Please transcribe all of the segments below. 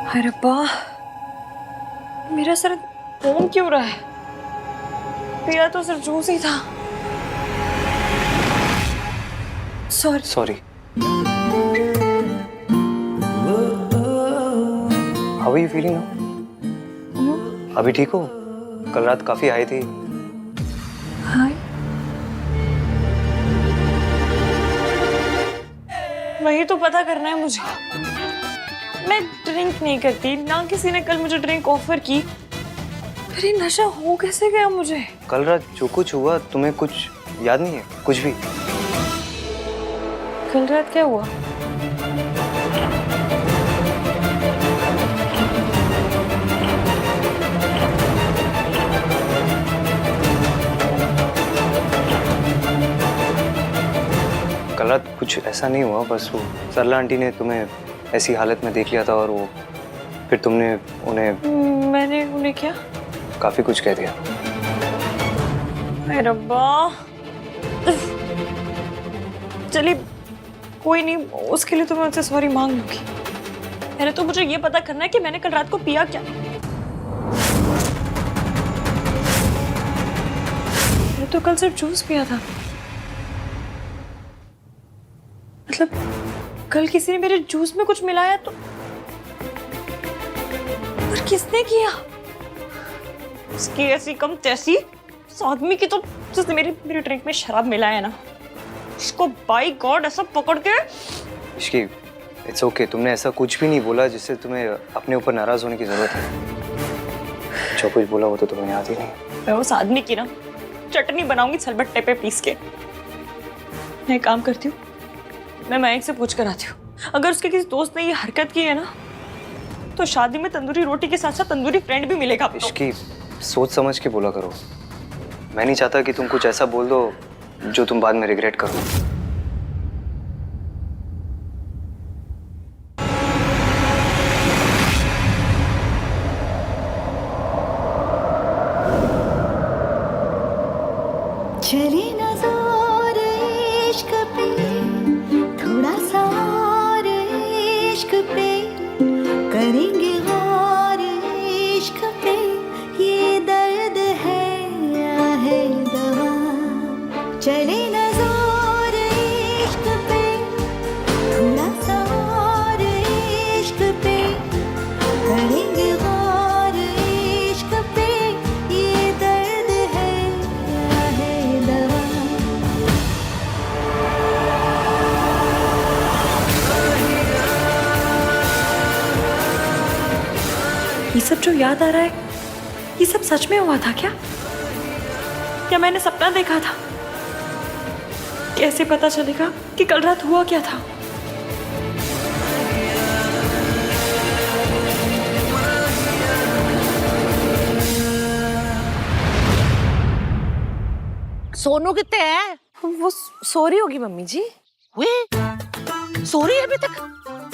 अरे रब्बा, मेरा सर घूम क्यों रहा है? मेरा तो सिर्फ जूस ही था। Sorry. How are you feeling now? अभी ठीक हो? कल रात काफी हाई थी। हाय, वही तो पता करना है मुझे। मैं ड्रिंक नहीं करती, ना किसी ने कल मुझे ड्रिंक ऑफर की। फिर ये नशा हो कैसे गया मुझे? कल रात जो कुछ हुआ तुम्हें कुछ याद नहीं है? कुछ भी? कल रात क्या हुआ? कल रात कुछ ऐसा नहीं हुआ, बस वो सरला आंटी ने तुम्हें ऐसी हालत में देख लिया था और वो फिर तुमने उन्हें मैंने उन्हें क्या? काफी कुछ कह दिया। अरे रब्बा, चलिए कोई नहीं, उसके लिए तो मैं उनसे सॉरी मांग लूंगी। पहले तो मुझे ये पता करना है कि मैंने कल रात को पिया क्या। मैंने तो कल सिर्फ जूस पिया था। मतलब कल किसी ने मेरे जूस में कुछ मिलाया तो, और किसने किया? उसकी ऐसी कम तैसी, उस आदमी की तो, जिसने मेरी ड्रिंक में शराब मिलाया ना, उसको बाय गॉड ऐसा पकड़ के। इश्की, इट्स ओके, तुमने ऐसा कुछ भी नहीं बोला जिससे तुम्हें अपने ऊपर नाराज होने की जरूरत है। जो कुछ बोला वो तो तुम्हें याद ही नहीं। मैं उस आदमी की ना चटनी बनाऊंगी सलबट्टे पे पीस के। मैं एक काम करती हूँ, मैं मयंक से पूछ कर आती हूँ। अगर उसके किसी दोस्त ने ये हरकत की है ना, तो शादी में तंदूरी रोटी के साथ साथ तंदूरी फ्रेंड भी मिलेगा। इश्की, सोच समझ के बोला करो। मैं नहीं चाहता कि तुम कुछ ऐसा बोल दो जो तुम बाद में रिग्रेट करो। चली नजर इश्क पे, थोड़ा सा और इश्क पे, करेंगे गौर इश्क पे, ये दर्द है या है दवा। चली नजर इश्क पे, थोड़ा सा और इश्क पे, करेंगे गौर इश्क पे, ये दर्द है या है दवा। ये सब जो याद आ रहा है, ये सब सच में हुआ था क्या? क्या मैंने सपना देखा था? कैसे पता चलेगा कि कल रात हुआ क्या था? सोनू कितने है? वो सो रही होगी मम्मी जी। वे सो रही है अभी तक?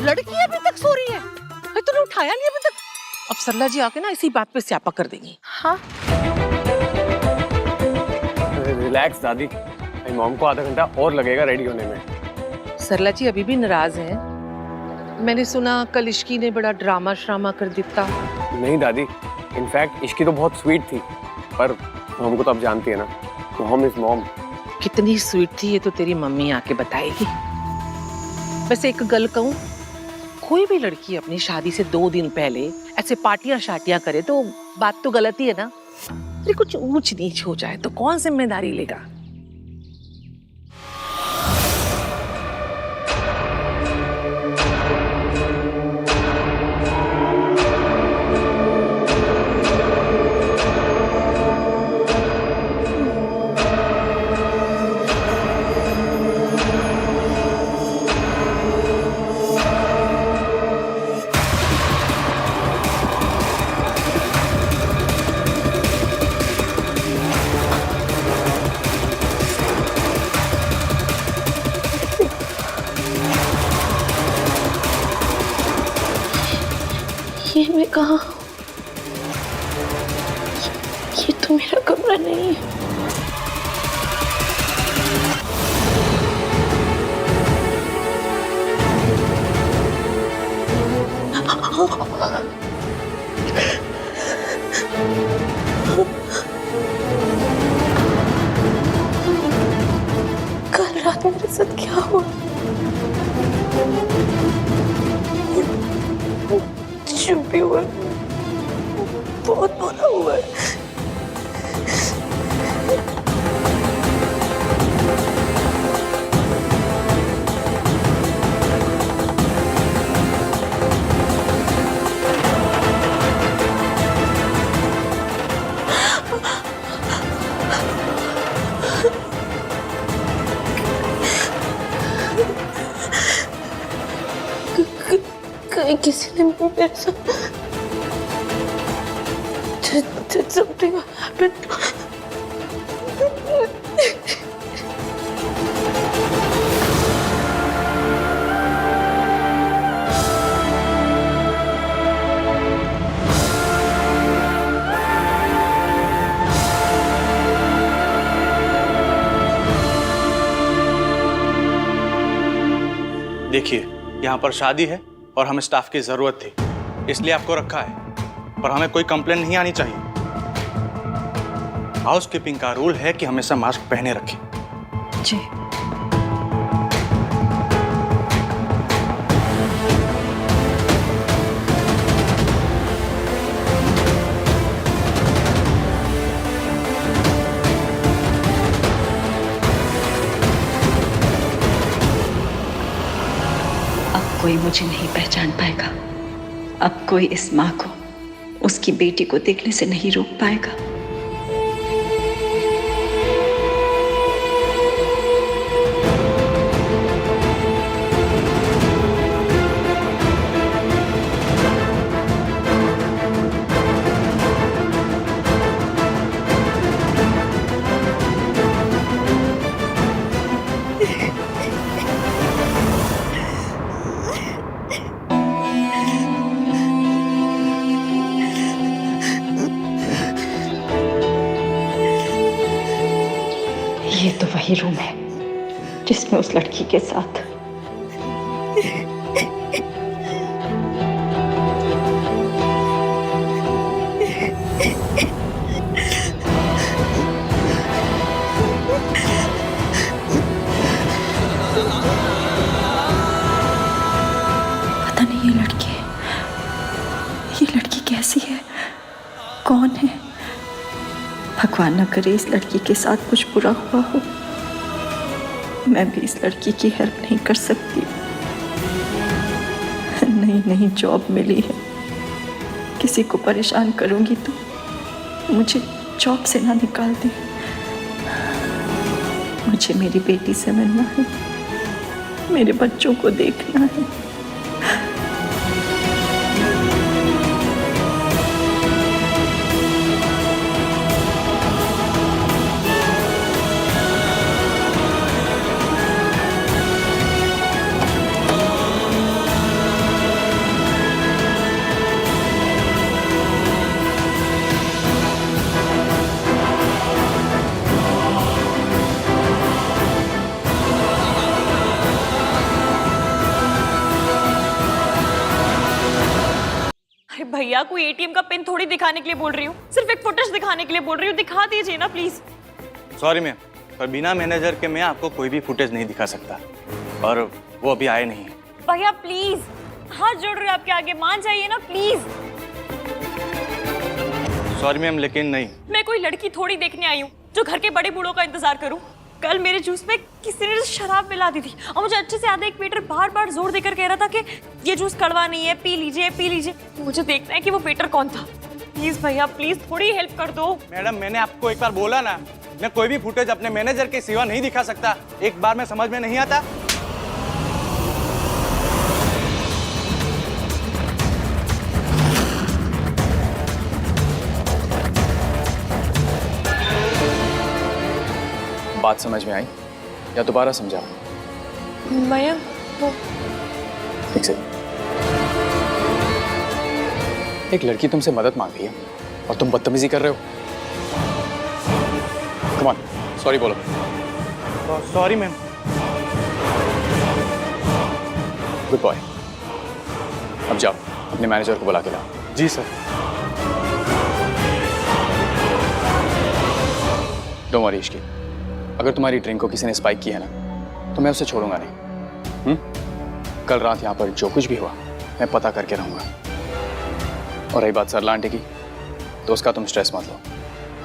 लड़की अभी तक सो रही है? अरे तूने उठाया नहीं अभी तक? अब सरला जी आके ना इसी बात पे स्यापा कर देंगी। हाँ, रिलैक्स दादी, मेरी मॉम को आधा घंटा और लगेगा रेडी होने में। सरला जी अभी भी नाराज हैं। मैंने सुना कल इश्की ने बड़ा ड्रामा श्रामा कर दिया। नहीं दादी, इनफैक्ट इश्की तो बहुत स्वीट थी, पर मॉम को तो आप जानती है ना, मॉम इज मॉम। कितनी स्वीट थी ये तो तेरी मम्मी आके बताएगी। वैसे एक गल कहूं, कोई भी लड़की अपनी शादी से 2 दिन पहले ऐसे पार्टियां शाटियां करे तो बात तो गलत ही है ना। अरे कुछ ऊंच नीच हो जाए तो कौन जिम्मेदारी लेगा? ये मैं कहाँ? ये तो मेरा कमरा नहीं है। कल रात मेरे साथ क्या हुआ? जो भी हुआ बहुत बुरा हुआ है। कहीं किसी ने मेरे साथ something happened. देखिए, यहाँ पर शादी है और हमें स्टाफ की जरूरत थी, इसलिए आपको रखा है, पर हमें कोई कंप्लेंट नहीं आनी चाहिए। हाउसकीपिंग का रूल है कि हमेशा मास्क पहने रखें। जी। अब कोई मुझे नहीं पहचान पाएगा। अब कोई इस माँ को उसकी बेटी को देखने से नहीं रोक पाएगा। ये तो वही रूम है जिसमें उस लड़की के साथ पता नहीं ये लड़की कैसी है, कौन है? भगवान न करे इस लड़की के साथ कुछ बुरा हुआ हो। मैं भी इस लड़की की हेल्प नहीं कर सकती। नई जॉब मिली है, किसी को परेशान करूंगी तो मुझे जॉब से ना निकाल दे। मुझे मेरी बेटी से मिलना है, मेरे बच्चों को देखना है। भैया, कोई एटीएम का पिन थोड़ी दिखाने के लिए बोल रही हूँ, सिर्फ एक फुटेज दिखाने के लिए बोल रही हूँ। दिखा दीजिए ना प्लीज। सॉरी मैम, पर बिना मैनेजर के मैं आपको कोई भी फुटेज नहीं दिखा सकता, और वो अभी आए नहीं। भैया प्लीज, हाथ जोड़ रहे हो आपके आगे, मान जाइए ना प्लीज। सॉरी मैम, लेकिन नहीं। मैं कोई लड़की थोड़ी देखने आई हूँ जो घर के बड़े बूढ़ों का इंतजार करूँ। कल मेरे जूस में किसी ने शराब मिला दी थी और मुझे अच्छे से याद है, एक वेटर बार बार जोर देकर कह रहा था कि ये जूस कड़वा नहीं है, पी लीजिए पी लीजिए। मुझे देखना है कि वो वेटर कौन था। प्लीज भैया, प्लीज थोड़ी हेल्प कर दो। मैडम, मैंने आपको एक बार बोला ना, मैं कोई भी फुटेज अपने मैनेजर के सिवा नहीं दिखा सकता। एक बार में समझ में नहीं आता। बात समझ में आई या दोबारा समझाओ? भैया वो ठीक से। एक लड़की तुमसे मदद मांग रही है और तुम बदतमीजी कर रहे हो। कम ऑन, सॉरी बोलो। Sorry ma'am. गुड बॉय, अब जाओ। अपने मैनेजर को बुला के लाओ। जी सर। डोंट वरी इश्की, अगर तुम्हारी ड्रिंक को किसी ने स्पाइक किया ना तो मैं उसे छोड़ूंगा नहीं। कल रात यहाँ पर जो कुछ भी हुआ मैं पता करके रहूंगा। और रही बात सरला आंटी की, तो उसका तुम स्ट्रेस मत लो,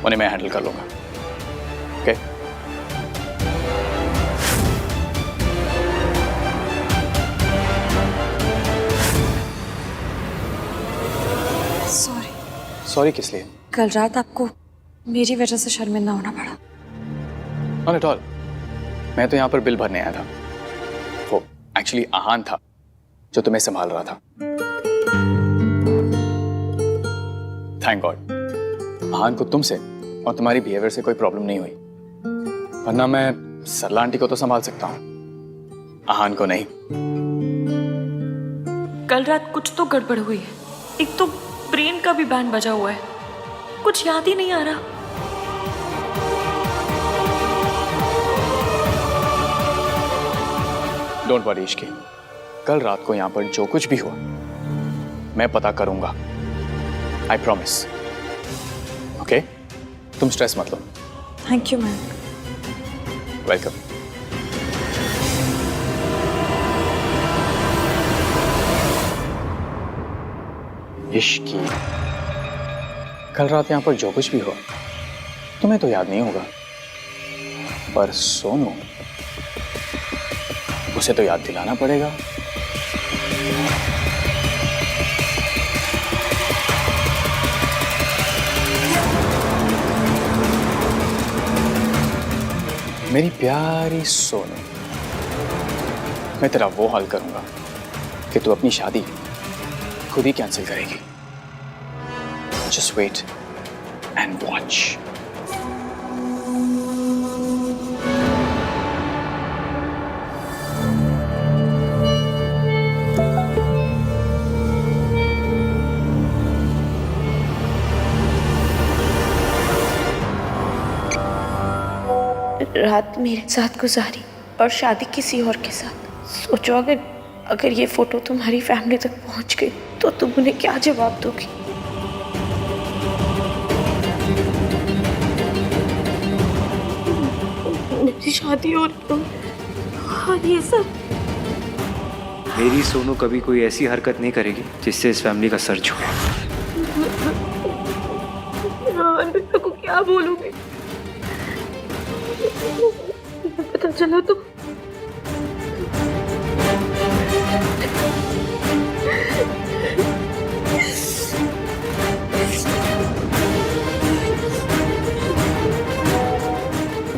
उन्हें मैं हैंडल कर लूंगा। ओके? सॉरी। सॉरी किस लिए? कल रात आपको मेरी वजह से शर्मिंदा होना पड़ा। नॉट एट ऑल, मैं तो यहाँ पर बिल भरने आया था। वो एक्चुअली आहान था जो तुम्हें संभाल रहा था। थैंक गॉड आहान को तुमसे और तुम्हारी बिहेवियर से कोई प्रॉब्लम नहीं हुई, वरना मैं सरला आंटी को तो संभाल सकता हूँ, आहान को नहीं। कल रात कुछ तो गड़बड़ हुई है। एक तो ब्रेन का भी बैंड बजा हुआ है, कुछ याद ही नहीं आ रहा। डोंट वरी इश्की, कल रात को यहाँ पर जो कुछ भी हुआ मैं पता करूंगा, आई प्रॉमिस। ओके? तुम स्ट्रेस मत लो। Thank you ma'am. Welcome. Ishki, कल रात यहाँ पर जो कुछ भी हुआ तुम्हें तो याद नहीं होगा, पर सोनू उसे तो याद दिलाना पड़ेगा। मेरी प्यारी सोनू, मैं तेरा वो हाल करूंगा कि तू अपनी शादी खुद ही कैंसिल करेगी। Just wait and watch. रात मेरे साथ गुजारी और शादी किसी और के साथ। सोचो अगर ये फोटो तुम्हारी फैमिली तक पहुंच गई तो तुम उन्हें क्या जवाब दोगी? मेरी शादी और ये सब। मेरी सोनू कभी कोई ऐसी हरकत नहीं करेगी जिससे इस फैमिली का सर झुके। मैं को क्या बोलूंगी? पता चला तो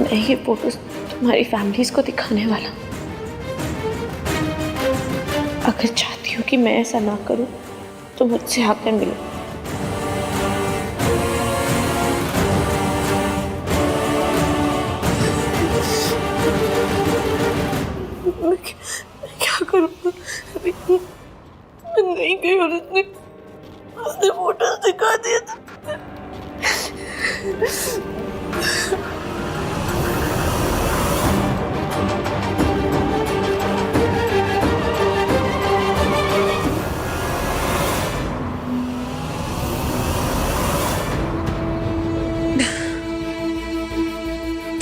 मैं ये फोटोज तुम्हारी फैमिलीज को दिखाने वाला हूँ। अगर चाहती हो कि मैं ऐसा ना करूं तो मुझसे आकर मिलो। मैं क्या करूँगा? मैं नहीं गई और उसने फोटोज दिखा दिया था।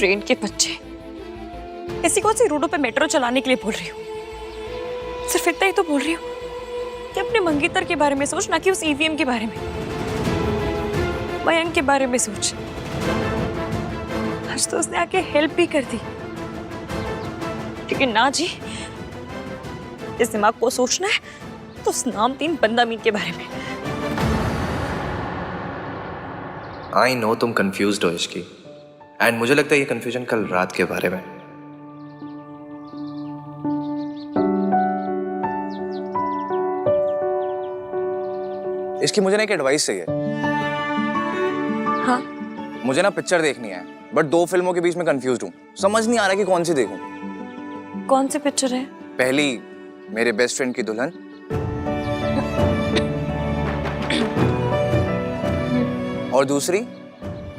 ट्रेन के बच्चे, ऐसी कौन सी रोडों पे मेट्रो चलाने के लिए बोल रही हूँ? सिर्फ इतना ही तो बोल रही हूँ कि अपने मंगेतर के बारे में सोच, ना कि उस ईवीएम के बारे में। मयंक के बारे में सोच। आज तो उसने आके हेल्प भी कर दी, लेकिन ना जी, इस दिमाग को सोचना है तो उस नामतीन बंदामीन के बारे में। आई नो तुम कंफ्यूज्ड हो इसकी, एंड मुझे लगता है ये कंफ्यूजन कल रात के बारे में। इसकी मुझे ना एक एडवाइस चाहिए। हाँ? मुझे ना पिक्चर देखनी है, बट 2 फिल्मों के बीच में कंफ्यूज्ड हूँ। समझ नहीं आ रहा कि कौन सी देखूं। कौन सी पिक्चर है? पहली मेरे बेस्ट फ्रेंड की दुल्हन, और दूसरी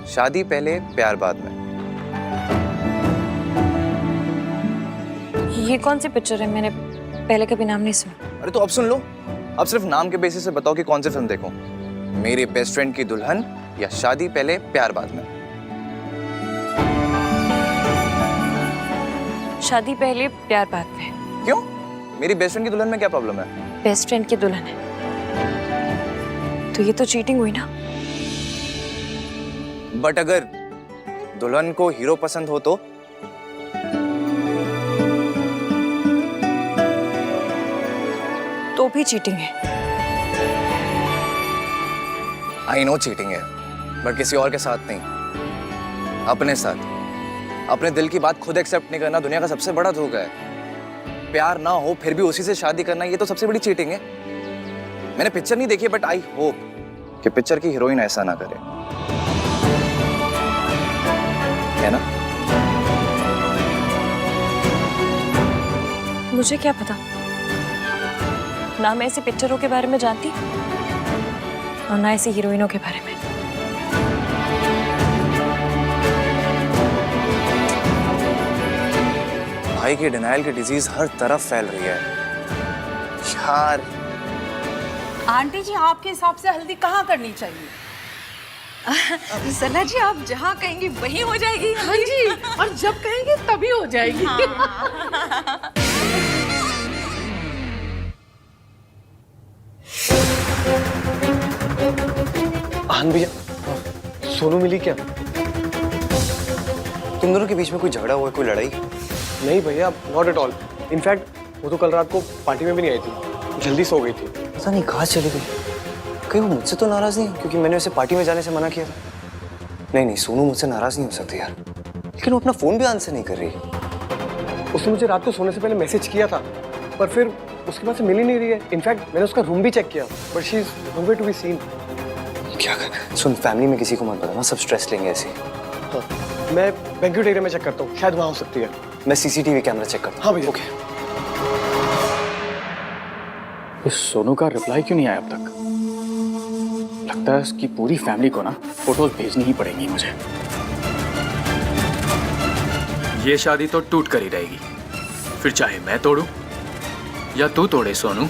शादी पहले प्यार बाद में। ये कौन सी पिक्चर है? मैंने पहले कभी नाम नहीं सुना। अरे तो अब सुन लो, अब सिर्फ नाम के बेसिस से बताओ कि कौन सी फिल्म देखूं, मेरी बेस्ट फ्रेंड की दुल्हन या शादी पहले प्यार बाद में? शादी पहले प्यार बाद में। क्यों? मेरी बेस्ट फ्रेंड की दुल्हन में क्या प्रॉब्लम है? बेस्ट फ्रेंड की दुल्हन है तो ये तो चीटिंग हुई ना। बट अगर दुल्हन को हीरो पसंद हो तो भी चीटिंग है। आई नो चीटिंग है, बट किसी और के साथ नहीं, अपने साथ। अपने दिल की बात खुद एक्सेप्ट नहीं करना दुनिया का सबसे बड़ा धोखा है। प्यार ना हो फिर भी उसी से शादी करना, ये तो सबसे बड़ी चीटिंग है। मैंने पिक्चर नहीं देखी, बट आई होप कि पिक्चर की हीरोइन ऐसा ना करे, है ना? मुझे क्या पता, ना मैं ऐसी पिक्चरों के बारे में जानती और ना ऐसी हीरोइनों के बारे में। भाई की डिनायल की डिजीज हर तरफ फैल रही है यार। आंटी जी, आपके हिसाब से हल्दी कहाँ करनी चाहिए? सना जी, आप जहाँ कहेंगी वहीं हो जाएगी। हाँ जी, और जब कहेंगे तभी हो जाएगी। आन भैया, सोनू मिली क्या? तुम दोनों के बीच में कोई झगड़ा हुआ, कोई लड़ाई? नहीं भैया, नॉट एट ऑल। इनफैक्ट वो तो कल रात को पार्टी में भी नहीं आई थी, जल्दी सो गई थी। पता नहीं कहाँ चली गई। कहीं वो मुझसे तो नाराज नहीं, क्योंकि मैंने उसे पार्टी में जाने से मना किया था। नहीं, सोनू मुझसे नाराज नहीं हो सकती यार, लेकिन वो अपना फोन भी आंसर नहीं कर रही। उसने मुझे रात को सोने से पहले मैसेज किया था, पर फिर उसके पास से मिल ही नहीं रही है। इनफैक्ट मैंने उसका रूम भी चेक किया, but she is nowhere to be seen. क्या कर? सुन, फैमिली में किसी को मत बताना, सब स्ट्रेस लेंगे ऐसे। हाँ, मैं बैंक्वेट एरिया में चेक करता हूँ, शायद वहाँ हो सकती है। मैं सीसीटीवी कैमरा चेक करता हूँ। हाँ भैया। ओके। इस सोनू का रिप्लाई क्यों नहीं आया अब तक? लगता है इसकी पूरी फैमिली को ना फोटोज भेजनी ही पड़ेंगी मुझे। ये शादी तो टूट कर ही रहेगी, फिर चाहे मैं तोड़ूं या तू तोड़े सोनू।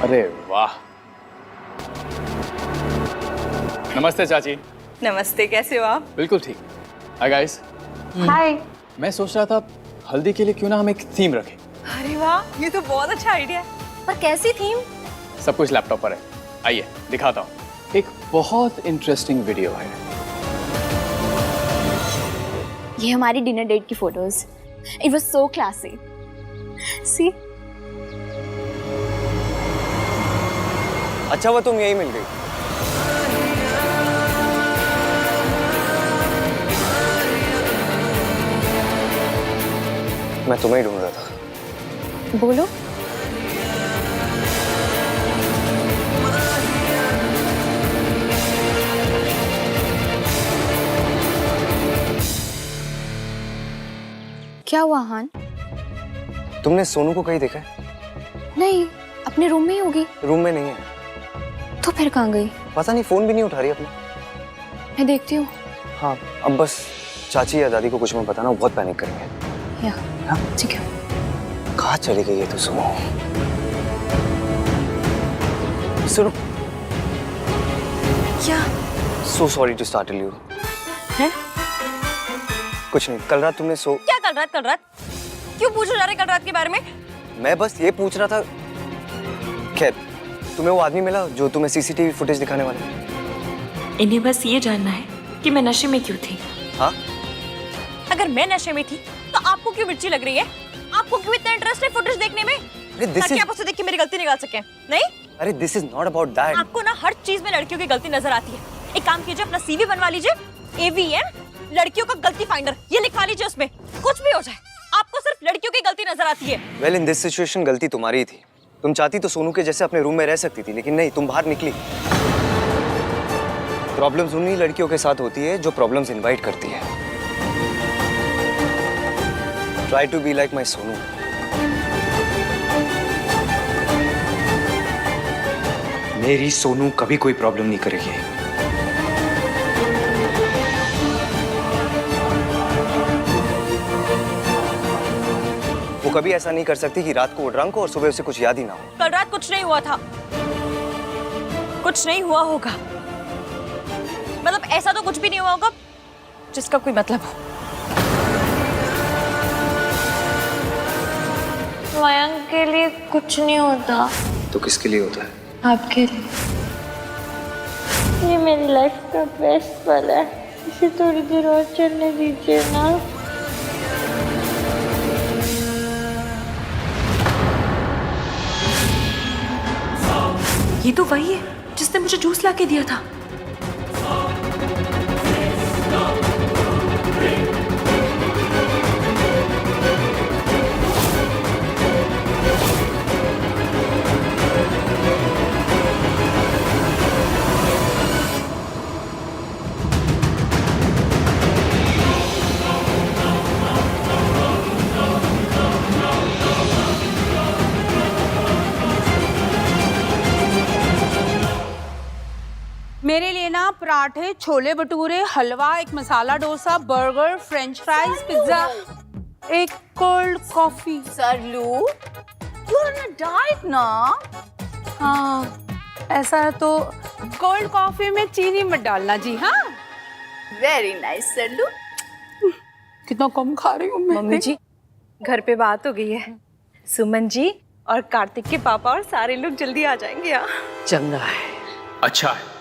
अरे वाह। नमस्ते चाची। नमस्ते, कैसे हो आप? बिल्कुल ठीक। Hi guys. हाय। मैं सोच रहा था हल्दी के लिए क्यों ना हम एक थीम रखें। अरे वाह, ये तो बहुत अच्छा आइडिया है। पर कैसी थीम? सब कुछ लैपटॉप पर है, आइए दिखाता हूँ। एक बहुत इंटरेस्टिंग वीडियो है। ये हमारी डिनर डेट की photos. It was so classy. See. अच्छा वो तुम यही मिल गई। मैं तुम्हें ही ढूंढ रहा था। बोलो। क्या हुआ हान? तुमने सोनू को कहीं देखा है? नहीं, अपने रूम में ही होगी। रूम में नहीं है। तो फिर कहाँ गई? पता नहीं, फोन भी नहीं उठा रही अपना। मैं देखती हूँ। हाँ, अब बस चाची या दादी को कुछ मत बताना, वो बहुत पैनिक करेंगे। या ठीक है। कहाँ चली गई है तो सुनो। सुनो। क्या? So sorry to startle you. हैं? कुछ नहीं, कल रात तुमने क्या कल रात? क्यों पूछो जा रहे कल रात के बारे में? मैं बस ये पूछ रहा था। खैर, तुम्हें वो आदमी मिला जो तुम्हें सीसीटीवी फुटेज दिखाने वाला? इन्हें बस ये जानना है कि मैं नशे में क्यों थी। हाँ? अगर मैं नशे में थी तो आपको क्यों मिर्ची लग रही है? आपको क्यों इतना इंटरेस्ट है फुटेज देखने में? ताकि आप उसे देख के मेरी गलती निकाल सकें। नहीं? अरे this is not about that. आपको ना हर चीज में लड़कियों की गलती नजर आती है। एक काम कीजिए, अपना सीवी बनवा लीजिए, AVM लड़कियों का गलती फाइंडर, ये लिखवा लीजिए, उसमें कुछ भी हो जाए आपको सिर्फ लड़कियों की गलती नजर आती है। वेल, इन दिस सिचुएशन गलती तुम्हारी ही थी। तुम चाहती तो सोनू के जैसे अपने रूम में रह सकती थी, लेकिन नहीं, तुम बाहर निकली। प्रॉब्लम्स उन्हीं लड़कियों के साथ होती है जो प्रॉब्लम्स इनवाइट करती है। Try to be like my Sonu. मेरी सोनू कभी कोई प्रॉब्लम नहीं करेगी। वो कभी ऐसा नहीं कर सकती कि रात को वो ड्रंक हो और सुबह उसे कुछ याद ही ना हो। कल रात कुछ नहीं हुआ था, कुछ नहीं हुआ होगा। मतलब ऐसा तो कुछ भी नहीं हुआ होगा जिसका कोई मतलब हो। मयंक के लिए कुछ नहीं होता। तो किसके लिए होता है? आपके लिए। ये मेरी लाइफ का बेस्ट पल है, इसे थोड़ी देर और चलने दीजिए ना। ये तो वही है जिसने मुझे जूस ला के दिया था। मेरे लिए ना पराठे, छोले भटूरे, हलवा, एक masala dosa, burger, french fries, pizza, एक cold coffee. Saralu, you are on a diet ना? हाँ, ऐसा है तो कोल्ड कॉफी में चीनी मत डालना जी। हाँ, वेरी नाइस सरलू। कितना कम खा रही हूँ मैं। मम्मी जी, घर पे बात हो गई है। सुमन जी और कार्तिक के पापा और सारे लोग जल्दी आ जाएंगे यहाँ। चंगा है। अच्छा है,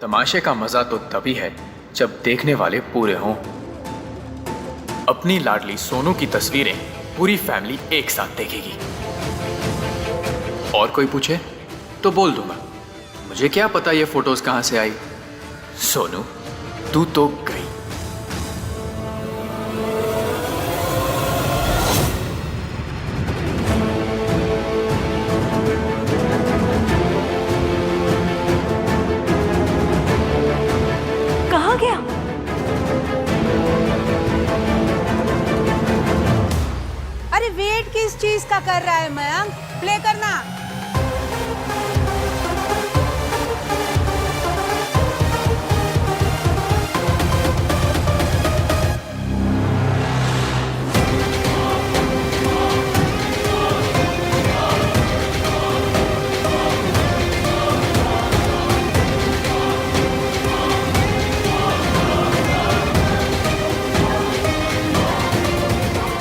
तमाशे का मजा तो तभी है जब देखने वाले पूरे हों। अपनी लाडली सोनू की तस्वीरें पूरी फैमिली एक साथ देखेगी। और कोई पूछे तो बोल दूंगा, मुझे क्या पता ये फोटोज कहां से आई। सोनू, तू तो गई। कहाँ गया? अरे वेट किस चीज का कर रहा है मयंक? प्ले करना।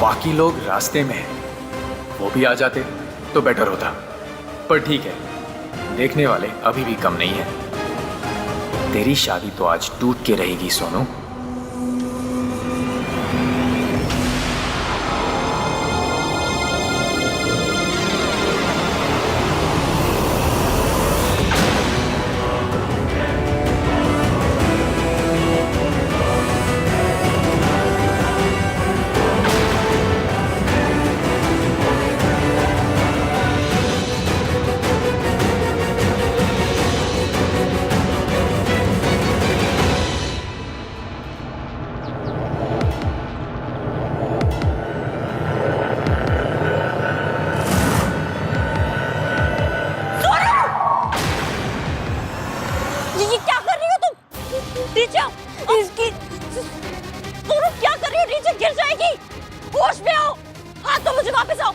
बाकी लोग रास्ते में हैं, वो भी आ जाते तो बेटर होता, पर ठीक है, देखने वाले अभी भी कम नहीं है। तेरी शादी तो आज टूट के रहेगी सोनू। ये क्या कर रही हो तुम? नीचे इसकी तुम क्या कर रही हो? नीचे गिर जाएगी। होश में आओ। हाँ तो मुझे वापस आओ।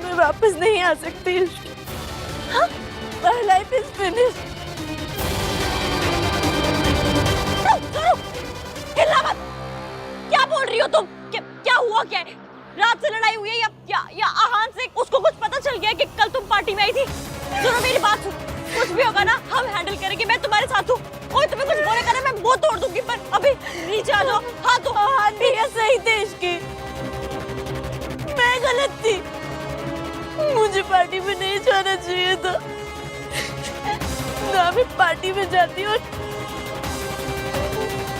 मैं वापस नहीं आ सकती। हाँ? My life is finished। हिलना मत। क्या बोल रही हो तुम? क्या हुआ क्या है? रात से लड़ाई हुई है या आहान से उसको कुछ पता चल गया कि कल तुम पार्टी में आई थी? सुनो मेरी बात सुन, कुछ भी होगा ना हम हैंडल करेंगे। मैं तुम्हारे साथ हूँ। कोई तुम्हें कुछ बोलेगा ना मैं वो तोड़ दूंगी, पर अभी नीचे आ जाओ। हाँ तो भैया सही थे इसके, मैं गलत थी। मुझे पार्टी में नहीं जाना चाहिए था। ना मैं पार्टी में जाती और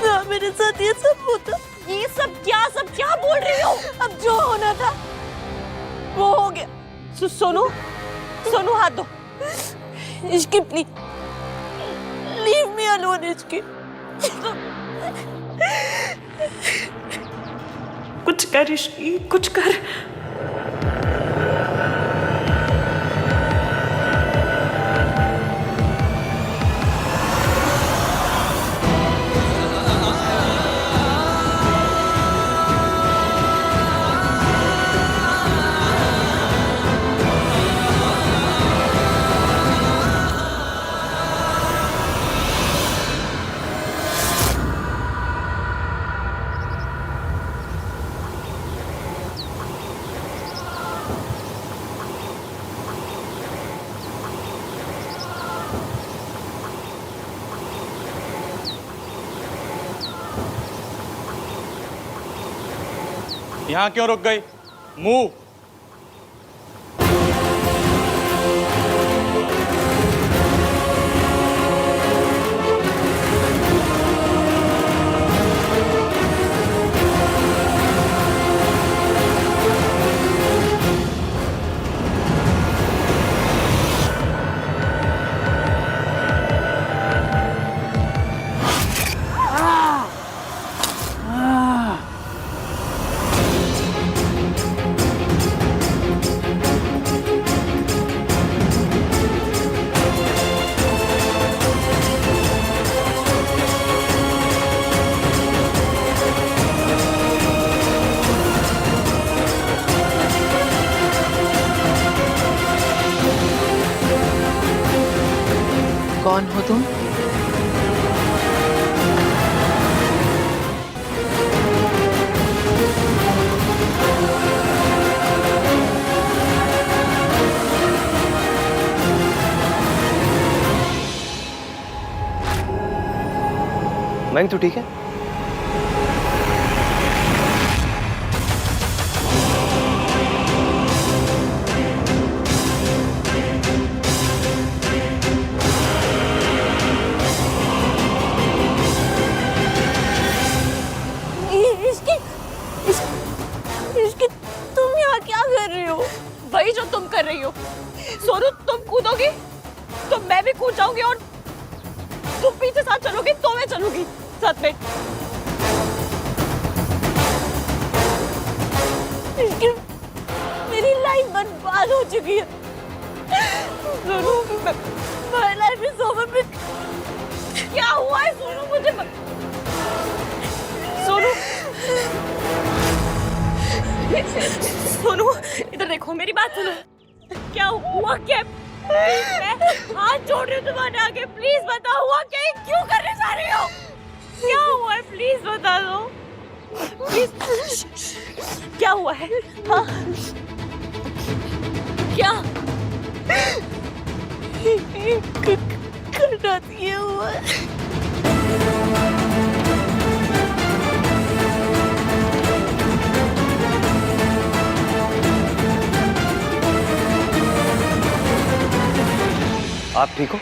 ना मेरे साथ ये सब होता। ये सब क्या बोल रही हो? अब जो होना था वो हो गया। सोनू हाथ दो। Ishki please leave me alone. Ishki कुछ कर इश्की, कुछ कर। यहाँ क्यों रुक गई? मूव। कौन हो तुम? मैंग तो ठीक है? इसकी तुम यहाँ क्या कर रही हो? वही जो तुम कर रही हो। सोनू, तुम कूदोगी तो मैं भी कूद जाऊंगी, और तुम पीछे साथ चलोगी तो मैं चलूंगी साथ में। मेरी लाइफ बर्बाद हो चुकी है। Sonu, my life is over। क्या हुआ है सोनू? मुझे सोनू, सोनू इधर देखो, मेरी बात सुनो। क्या हुआ? क्या? मैं हाथ जोड़ रही हूँ तुम्हारे आगे, प्लीज बताओ हुआ क्या? क्यों करने जा रही हो? क्या हुआ है? प्लीज बता दो, प्लीज। क्या हुआ है? हाँ, क्या करना ये हुआ? आप ठीक हो?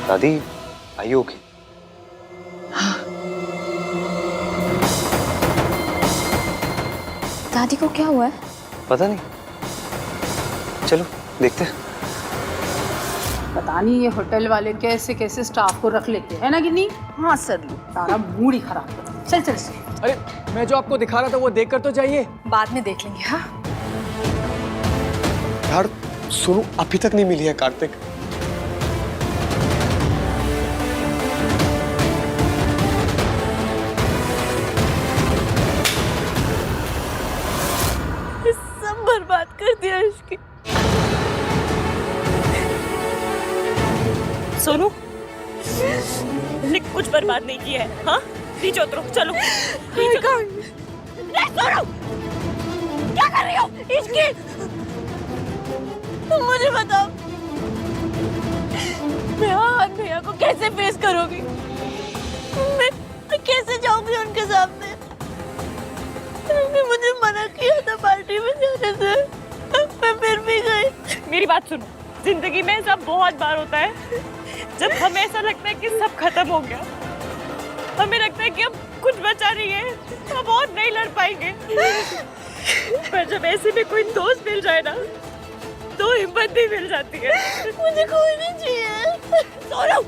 दादी, आइए ओके? दादी को क्या हुआ है? पता नहीं, चलो देखते हैं। पता नहीं ये होटल वाले कैसे कैसे स्टाफ को रख लेते हैं ना गिन्नी। हाँ सर, सारा मूड ही खराब कर। चल चल चल। अरे मैं जो आपको दिखा रहा था वो देख कर तो जाइए। बाद में देख लेंगे। हाँ, यार सोनू अभी तक नहीं मिली है कार्तिक। सब बर्बाद कर दिया इसकी। सोनू, हमने कुछ बर्बाद नहीं किया है। हाँ, नीचे उतरो, चलो। सोनू, क्या कर रही हो? इसकी तुम मुझे बताओ, मैं आज भैया को कैसे फेस करूंगी? मैं कैसे जाऊंगी उनके सामने? उन्होंने मुझे मना किया था पार्टी में जाने से, मैं फिर भी गई। मेरी बात सुनो, जिंदगी में ऐसा बहुत बार होता है जब हमें ऐसा लगता है कि सब खत्म हो गया, हमें लगता है कि अब कुछ बचा नहीं है, अब और नहीं लड़ पाएंगे। पर जब ऐसे में कोई दोस्त मिल जाए ना, तो हिम्मत भी मिल जाती है। मुझे कोई नहीं चाहिए। सोनू,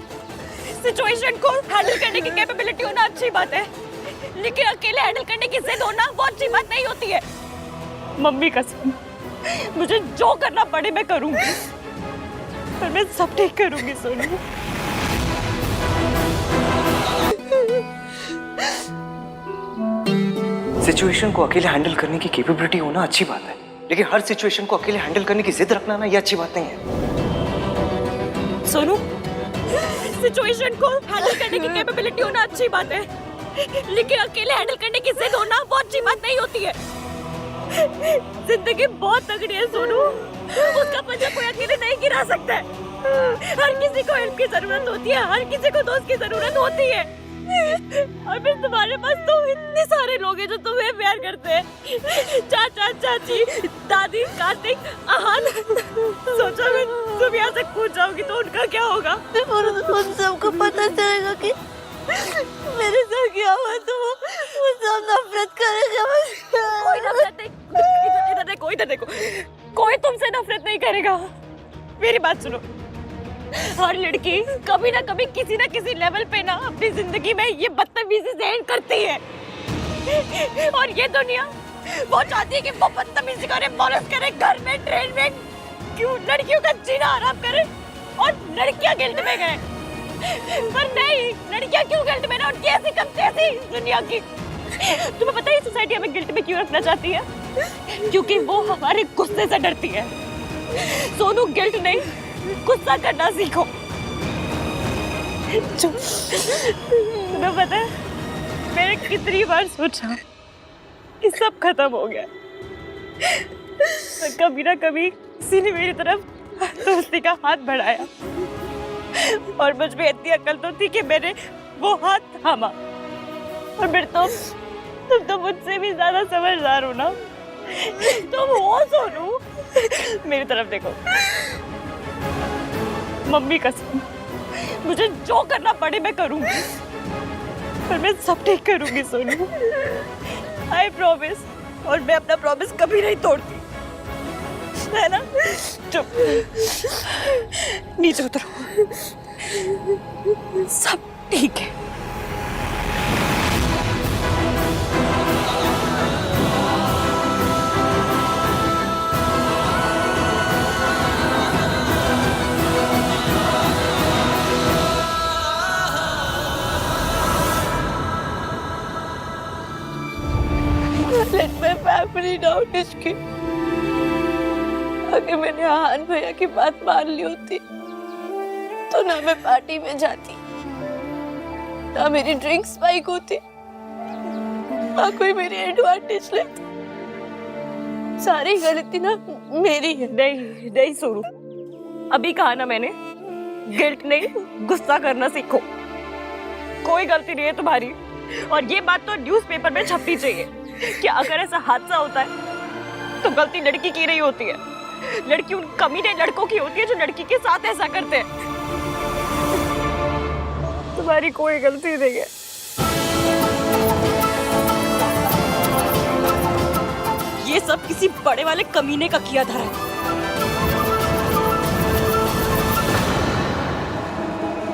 सिचुएशन को हैंडल करने की कैपेबिलिटी होना अच्छी बात है, लेकिन अकेले हैंडल करने की जिद होना वो अच्छी बात नहीं होती है। मम्मी कसम, मुझे जो करना पड़े मैं करूंगी, पर मैं सब ठीक करूंगी सोनू। सिचुएशन को अकेले हैंडल करने की कैपेबिलिटी होना अच्छी बात है, लेकिन हर सिचुएशन को अकेले हैंडल करने की जिद रखना ना, ये अच्छी बात नहीं है। सोनू, सिचुएशन को हैंडल करने की कैपेबिलिटी होना अच्छी बात है, लेकिन अकेले हैंडल करने की जिद होना बहुत अच्छी बात नहीं होती है। जिंदगी बहुत तगड़ी है सोनू, उसका पंजा कोई अकेले नहीं गिरा सकता है। हर किसी को हेल्प की जरूरत होती है, हर किसी को दोस्त की जरूरत होती है। और फिर तुम्हारे पास तो इतने सारे लोग हैं जो तुम्हें प्यार करते हैं, चाचा चाची, दादी, कार्तिक, आहान। सोचो अगर तुम यहाँ से कूद जाओगी तो उनका क्या होगा? और उन सबको पता चलेगा कि मेरे साथ क्या हुआ तो वो सब नफरत करेगा। कोई नफरत नहीं, इधर देखो, कोई तुमसे नफरत नहीं करेगा। मेरी बात सुनो, हर लड़की कभी ना कभी किसी ना किसी लेवल पे ना अपनी जिंदगी में ये बदतमीजी से एंड करती है। और ये दुनिया वो चाहती है कि वो बदतमीजी करे, मौलत करे, घर में, ट्रेन में, क्यों लड़कियों का जीना आराम करे और लड़कियां गिल्ट में गए। पर नहीं, लड़कियां क्यों गिल्ट में ना, उनकी ऐसी कम कैसी दुनिया की। तुम्हें पता है सोसाइटी हमें गिल्ट में क्यों रखना चाहती है? क्योंकि वो हमारे गुस्से से डरती है। सोनू, गिल्ट नहीं, गुस्सा करना सीखो। तुम्हें पता है मैंने कितनी बार सोचा कि सब खत्म हो गया, कभी ना कभी किसी ने मेरी तरफ दोस्ती का हाथ बढ़ाया और मुझ में इतनी अकल तो थी कि मैंने वो हाथ थामा। और फिर तुम तो मुझसे भी ज्यादा समझदार हो ना, तुम हो सोनू। मेरी तरफ देखो, मम्मी कसम, मुझे जो करना पड़े मैं करूंगी, पर मैं सब ठीक करूंगी सोनू, आई प्रॉमिस। और मैं अपना प्रॉमिस कभी नहीं तोड़ती, है ना? चुप, नीचे उतरो, सब ठीक है। Let my family down, Ishki. अगर मैंने आहान भैया की बात मान ली होती तो ना मैं पार्टी में जाती, ना मेरी ड्रिंक स्पाइक होती, ना कोई मेरी एडवांटेज लेती। सारी गलती ना मेरी है। नहीं सोनू, अभी कहा ना मैंने, गिल्ट नहीं, गुस्सा करना सीखो। कोई गलती नहीं है तुम्हारी, और ये बात तो न्यूज़पेपर में छपनी चाहिए कि अगर ऐसा हादसा होता है तो गलती लड़की की नहीं होती है, लड़की उन कमीने लड़कों की होती है जो लड़की के साथ ऐसा करते हैं। तुम्हारी कोई गलती नहीं है। ये सब किसी बड़े वाले कमीने का किया धरा है।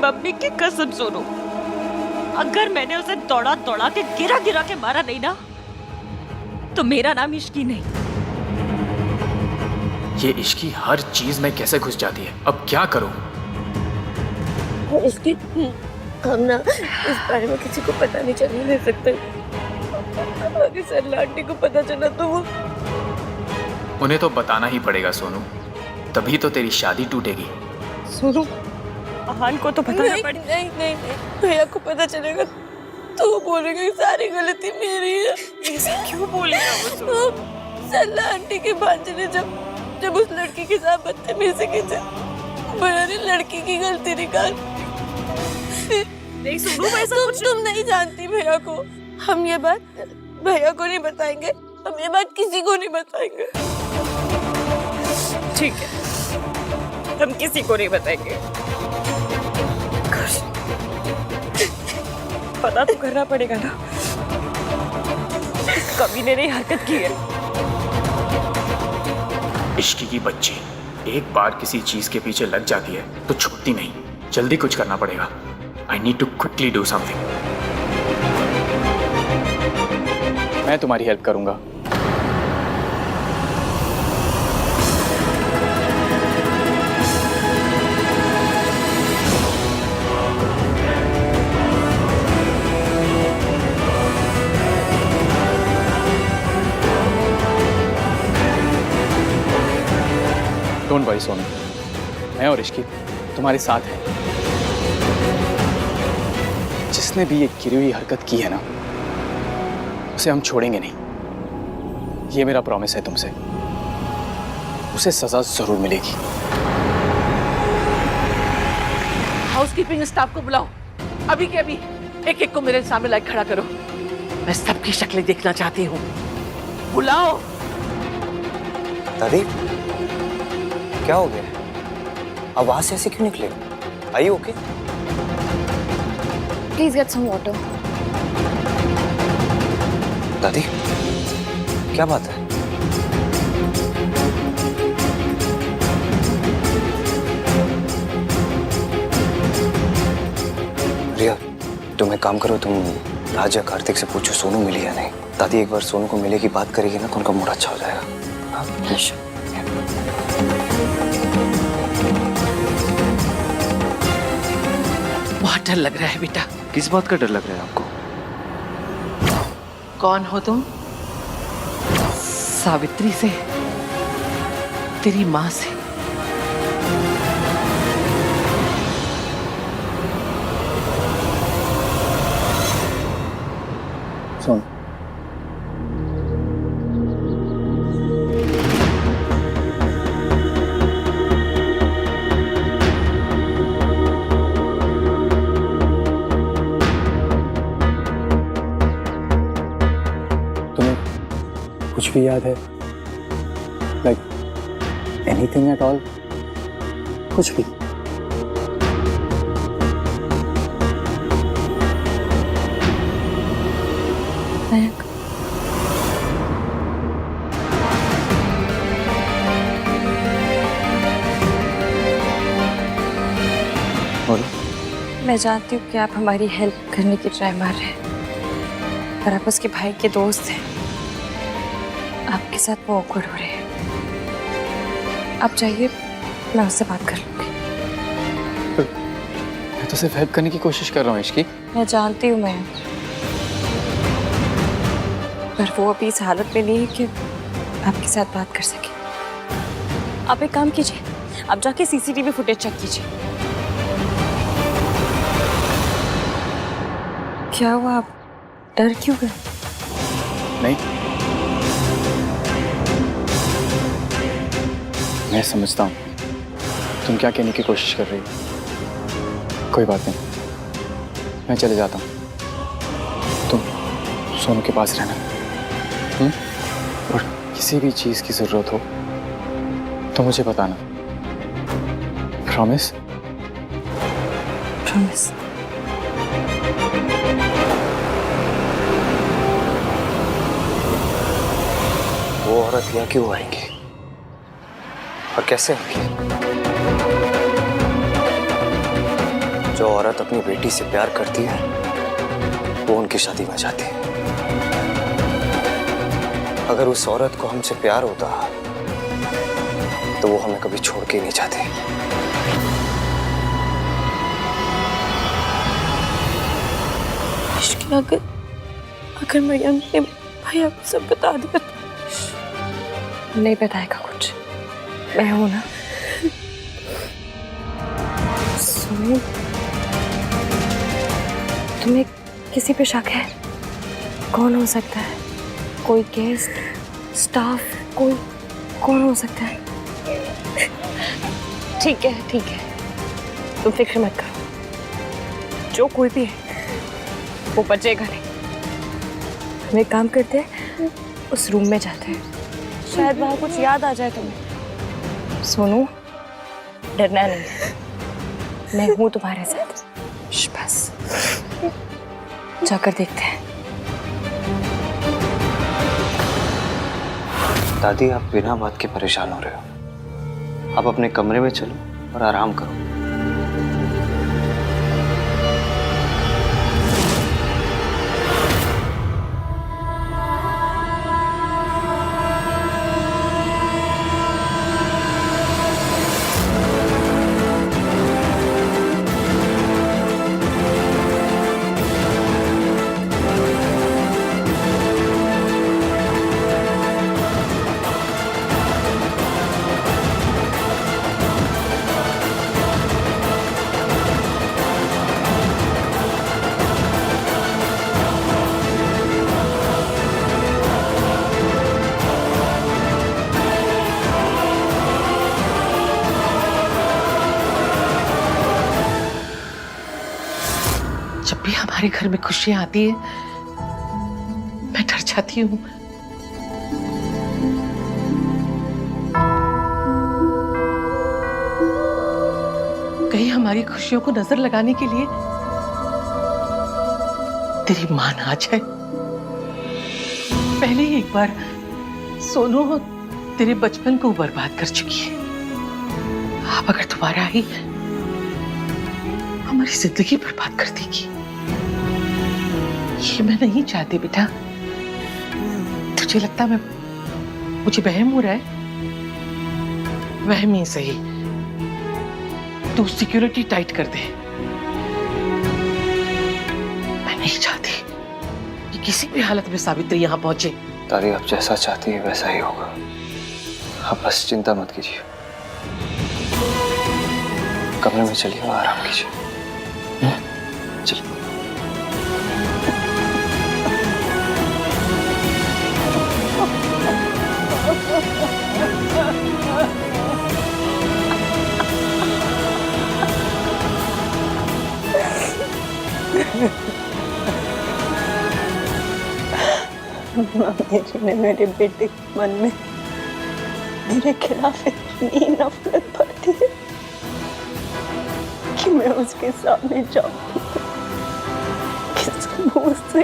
मम्मी की कसम सुनो, अगर मैंने उसे दौड़ा दौड़ा के गिरा के मारा नहीं ना, तो मेरा नाम इश्की नहीं। ये इश्की हर चीज में कैसे घुस जाती है, अब क्या करूं? इसकी हम ना इस बारे में किसी को पता नहीं चलने दे सकते। अगर सरला आंटी को पता चला तो वो उन्हें तो बताना ही पड़ेगा सोनू, तभी तो तेरी शादी टूटेगी। सुनो, आहान को तो पता नहीं, नहीं, भैया को पता चलेगा तो वो बोलेगा कि सारी गलती मेरी है। ऐसे क्यों बोलेगा वो? सरला आंटी के भांजे ने जब उस लड़की के साथ बदतमीजी की थी, मैंने लड़की की गलती निकाल। नहीं सुनो, ऐसा कुछ तुम नहीं जानती भैया को। हम ये बात भैया को नहीं बताएंगे, हम ये बात किसी को नहीं बताएंगे। ठीक है, हम किसी को नहीं बताएंगे। पता तो करना पड़ेगा ना, कभी ने नहीं हरकत की है। इश्की की बच्ची एक बार किसी चीज के पीछे लग जाती है तो छूटती नहीं, जल्दी कुछ करना पड़ेगा। I need to quickly do something. मैं तुम्हारी हेल्प करूंगा। डोंट वरी सोनू, मैं और इश्की तुम्हारे साथ हैं। जिसने भी ये गिरी हुई हरकत की है ना, उसे हम छोड़ेंगे नहीं, ये मेरा प्रॉमिस है तुमसे। उसे सजा जरूर मिलेगी। हाउसकीपिंग स्टाफ को बुलाओ, अभी के अभी। एक एक को मेरे सामने लाइक खड़ा करो, मैं सबकी शक्लें देखना चाहती हूँ। बुलाओ। दादी क्या हो गया? आवाज ऐसे क्यों निकले? आई okay? Please get some water. दादी क्या बात है? रिया तुम एक काम करो, तुम राज या कार्तिक से पूछो सोनू मिली या नहीं। दादी एक बार सोनू को मिले की बात करेगी ना तो उनका मूड अच्छा हो जाएगा। हाँ? बहुत डर लग रहा है बेटा। किस बात का डर लग रहा है आपको? कौन हो तुम? सावित्री से, तेरी माँ से। सुन, तुम्हें कुछ भी याद है? Like anything at all? कुछ भी? मैं जानती हूँ कि आप हमारी हेल्प करने की ट्राई मार रहे हैं, पर आप उसके भाई के दोस्त हैं। आपके साथ वो awkward हो रहे हैं। आप जाइए, मैं उससे बात कर लूंगी। मैं तो सिर्फ हेल्प करने की कोशिश कर रहा हूँ इश्की। मैं जानती हूँ मैं, पर वो अभी इस हालत में नहीं है कि आपके साथ बात कर सके। आप एक काम कीजिए, आप जाके सीसीटीवी फुटेज चेक कीजिए। क्या हुआ, आप डर क्यों गए? नहीं, मैं समझता हूँ तुम क्या कहने की कोशिश कर रही हो। कोई बात नहीं, मैं चले जाता हूँ। तुम सोनू के पास रहना। और किसी भी चीज की जरूरत हो तो मुझे बताना। प्रॉमिस? प्रॉमिस। वो औरत यहाँ क्यों आएंगी और कैसे आएंगी? जो औरत अपनी बेटी से प्यार करती है वो उनकी शादी में जाती है। अगर उस औरत को हमसे प्यार होता तो वो हमें कभी छोड़ के नहीं जाती। अगर मरियम ने भैया को सब बता दिया तो नहीं बताएगा कुछ। मैं हूं ना। सुनो, तुम्हें किसी पे शक है? कौन हो सकता है? कोई गेस्ट, स्टाफ, कोई कौन हो सकता है? ठीक है ठीक है, तुम फिक्र मत करो। जो कोई भी है वो बचेगा नहीं। हम एक काम करते हैं, उस रूम में जाते हैं, शायद वहां कुछ याद आ जाए तुम्हें। सोनू, डरना नहीं, मैं हूं तुम्हारे साथ। बस जाकर देखते हैं। दादी आप बिना बात के परेशान हो रहे हो। आप अपने कमरे में चलो और आराम करो। हमारे घर में खुशियां आती है मैं डर जाती हूँ। कहीं हमारी खुशियों को नजर लगाने के लिए तेरी मां ना आ जाए। पहले ही एक बार सोनू तेरे बचपन को बर्बाद कर चुकी है। अब अगर दोबारा आई हमारी जिंदगी बर्बाद कर देगी। ये मैं नहीं चाहती बेटा। तुझे लगता मैं मुझे वहम हो रहा है? वहम ही सही, तू सिक्योरिटी टाइट कर दे। मैं नहीं चाहती कि किसी भी हालत में सावित्री यहां पहुंचे। दादी आप जैसा चाहती है वैसा ही होगा, आप बस चिंता मत कीजिए। कमरे में चलिए और आराम कीजिए। चलिए। मेरी ने मेरे बेटे के मन में मेरे खिलाफ इतनी नफरत भरती है कि मैं उसके सामने जाऊं किसके मुंह से।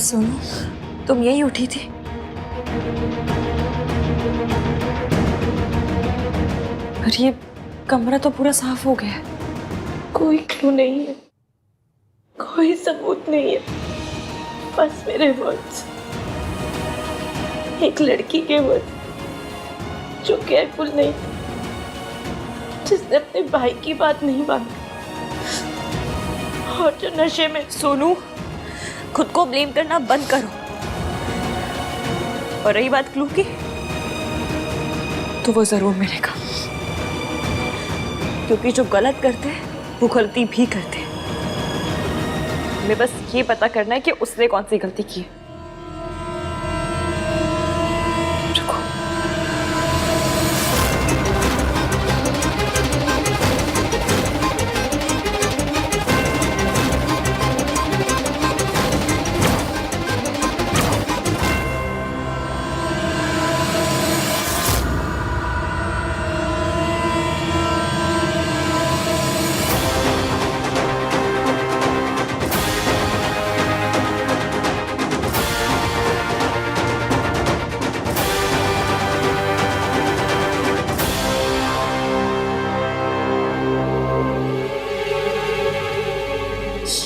सोनू, तुम यही उठी थी? और ये कमरा तो पूरा साफ हो गया है। कोई क्लू नहीं है, कोई सबूत नहीं है, बस मेरे वर्ड्स। एक लड़की के वर्ड जो केयरफुल नहीं, जिसने अपने भाई की बात नहीं मानी और जो नशे में। सोनू, खुद को ब्लेम करना बंद करो। और रही बात क्लू की, तो वो जरूर मिलेगा, क्योंकि जो गलत करते हैं वो गलती भी करते हैं। हमें बस ये पता करना है कि उसने कौन सी गलती की है।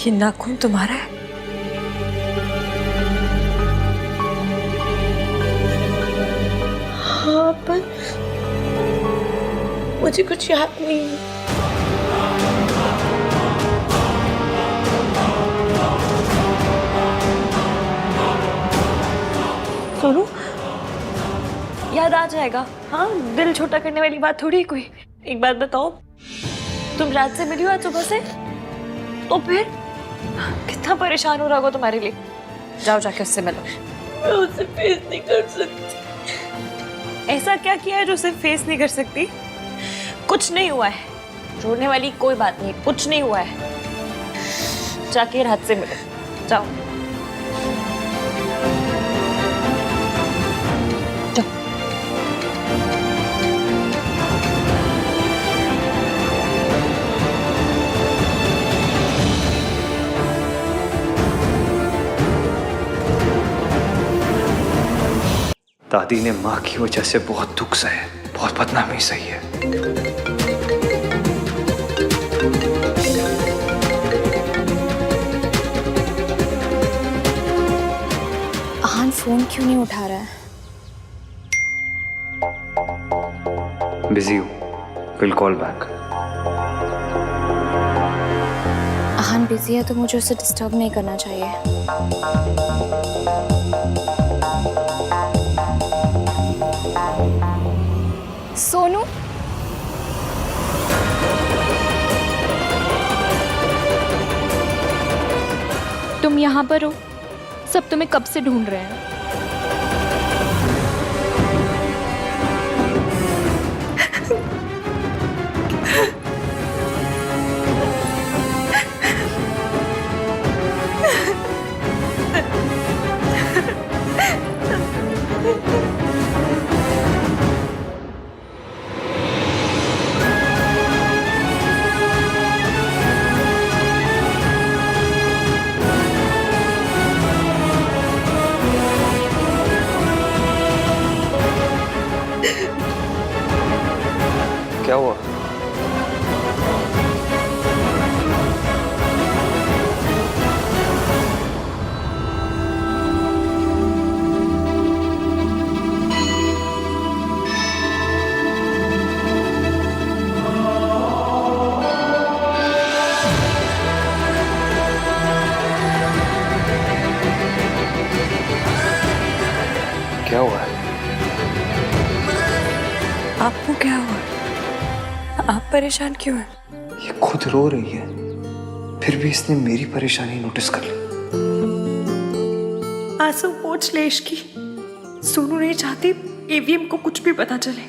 ये नाखून तुम्हारा है? हाँ, पर मुझे कुछ याद नहीं है। सोनू, याद आ जाएगा। हाँ, दिल छोटा करने वाली बात थोड़ी है कोई। एक बात बताओ, तुम रात से मिली हो आज सुबह से? तो फिर कितना परेशान हो रहा होगा तुम्हारे लिए। जाओ जाके उससे मिलो। मैं उसे फेस नहीं कर सकती। ऐसा क्या किया है जो उसे फेस नहीं कर सकती? कुछ नहीं हुआ है, रोने वाली कोई बात नहीं, कुछ नहीं हुआ है। जाके रात से मिलो, जाओ। दादी ने माँ की वजह से बहुत दुख सहे, बहुत बदनामी सही है। क्यों नहीं उठा रहा है? बिजी हूँ, will call back. Ahaan busy है तो मुझे उसे डिस्टर्ब नहीं करना चाहिए। सोनू, तुम यहाँ पर हो? सब तुम्हें कब से ढूंढ रहे हैं। क्या हुआ? क्या हुआ है? आपको क्या हुआ? आप परेशान क्यों हैं? ये खुद रो रही है, फिर भी इसने मेरी परेशानी नोटिस कर ली। आंसू पोंछ ले इश्की। सोनू नहीं चाहती एवीएम को कुछ भी पता चले।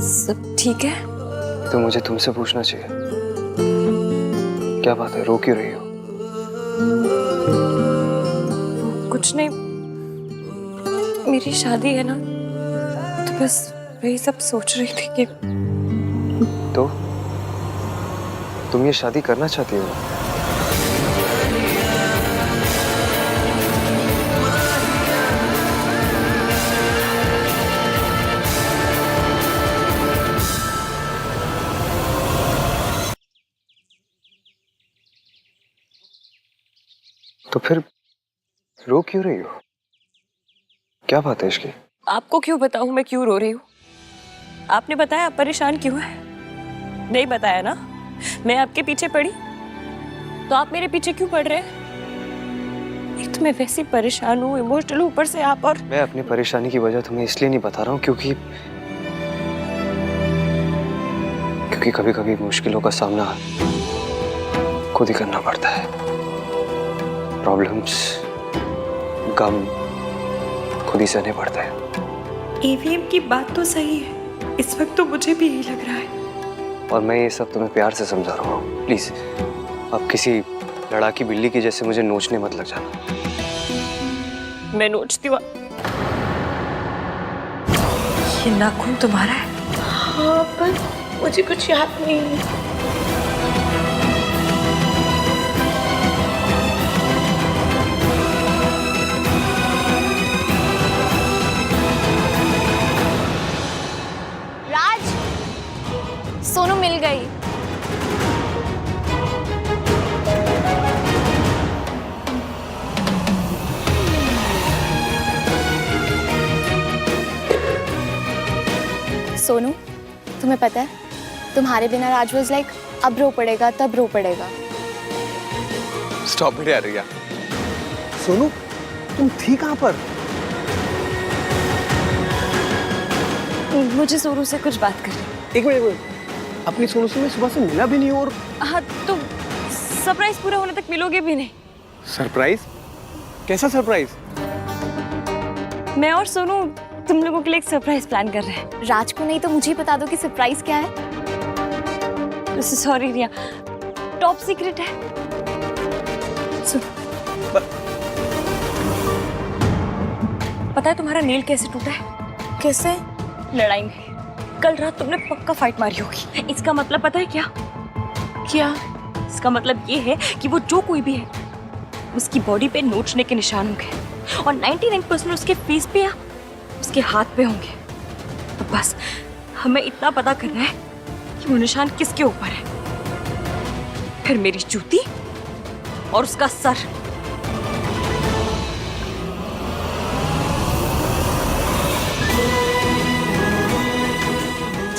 सब ठीक है? तो मुझे तुमसे पूछना चाहिए, क्या बात है, रो क्यों रही हो? कुछ नहीं, मेरी शादी है ना, तो बस वही सब सोच रही थी कि तो तुम ये शादी करना चाहती हो? तो फिर रो क्यों रही हो? क्या बात है इसकी? आपको क्यों बताऊं मैं क्यों रो रही हूँ? आपने बताया आप परेशान क्यों है? नहीं बताया ना? मैं आपके पीछे पड़ी तो आप मेरे पीछे क्यों पड़ रहे हैं? एक तो मैं वैसे परेशान हूँ, इमोशनल हूँ, ऊपर से आप। और मैं अपनी परेशानी की वजह तुम्हें इसलिए नहीं बता रहा हूँ क्योंकि कभी कभी मुश्किलों का सामना खुद ही करना पड़ता है। प्रॉब्लम्स, गम खुद ही सहने पड़ता है। एवीएम की बात तो सही है, इस वक्त तो मुझे भी यही लग रहा है। और मैं ये सब तुम्हें प्यार से समझा रहा हूँ। प्लीज अब किसी लड़ाकी बिल्ली की जैसे मुझे नोचने मत लग जाना। मैं नोचती हूँ? ये नाखून तुम्हारा है? हाँ, पर मुझे कुछ याद नहीं है। सोनू मिल गई। सोनू, तुम्हें पता है तुम्हारे बिना राज वाज लाइक अब रो पड़ेगा तब रो पड़ेगा। स्टॉप इट यार रिया। सोनू, तुम थी कहाँ पर? मुझे सोनू से कुछ बात करनी। एक मिनट, अपनी सोनू से मैं सुबह से मिला भी नहीं हूँ। और हाँ, तो सरप्राइज पूरा होने तक मिलोगे भी नहीं। सरप्राइज? कैसा सरप्राइज? मैं और सोनू तुम लोगों के लिए एक सरप्राइज प्लान कर रहे हैं। राज को नहीं तो मुझे ही बता दो कि सरप्राइज क्या है। सॉरी रिया, टॉप सीक्रेट है। पता है तुम्हारा नील कैसे टूटा है? कैसे? लड़ाई में। कल रात तुमने पक्का फाइट मारी होगी। इसका मतलब पता है क्या? क्या? इसका मतलब ये है कि वो जो कोई भी है उसकी बॉडी पे नोचने के निशान होंगे और 99% उसके फेस पे या उसके हाथ पे होंगे। अब बस हमें इतना पता करना है कि वो निशान किसके ऊपर है। फिर मेरी जूती और उसका सर।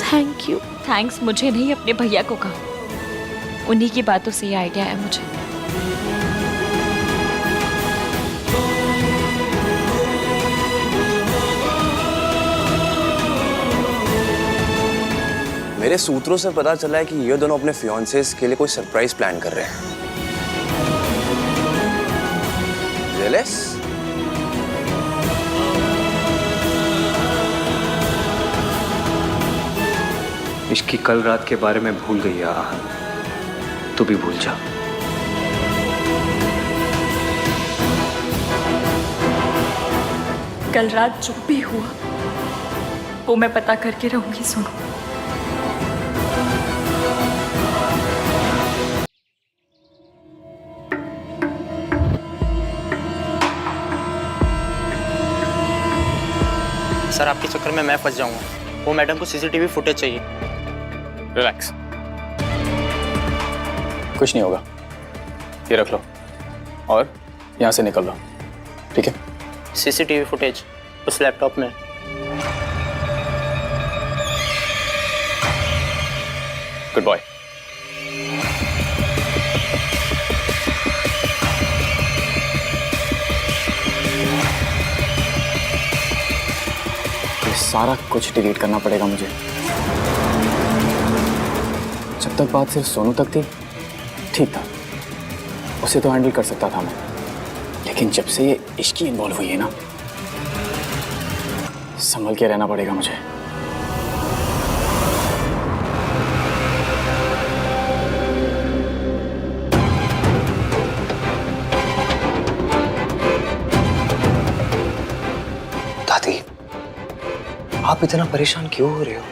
Thank you. थैंक्स मुझे नहीं, अपने भैया को कहा। उन्हीं की बातों से ये आइडिया आया मुझे। मेरे सूत्रों से पता चला है कि ये दोनों अपने फियांसेस के लिए कोई सरप्राइज प्लान कर रहे हैं। जेलस? इसकी कल रात के बारे में भूल गई है आहन, तू भी भूल जा। कल रात जो भी हुआ वो मैं पता करके रहूंगी सोनू। सर आपके चक्कर में मैं फंस जाऊंगा। वो मैडम को सीसीटीवी फुटेज चाहिए। रिलैक्स, कुछ नहीं होगा। ये रख लो और यहाँ से निकल लो, ठीक है? सीसीटीवी फुटेज उस लैपटॉप में। Good boy. सारा कुछ डिलीट करना पड़ेगा मुझे। जब तक बात सिर्फ सोनू तक थी ठीक था, उसे तो हैंडल कर सकता था मैं, लेकिन जब से ये इश्की इन्वॉल्व हुई है ना, संभल के रहना पड़ेगा मुझे। दादी, आप इतना परेशान क्यों हो रहे हो?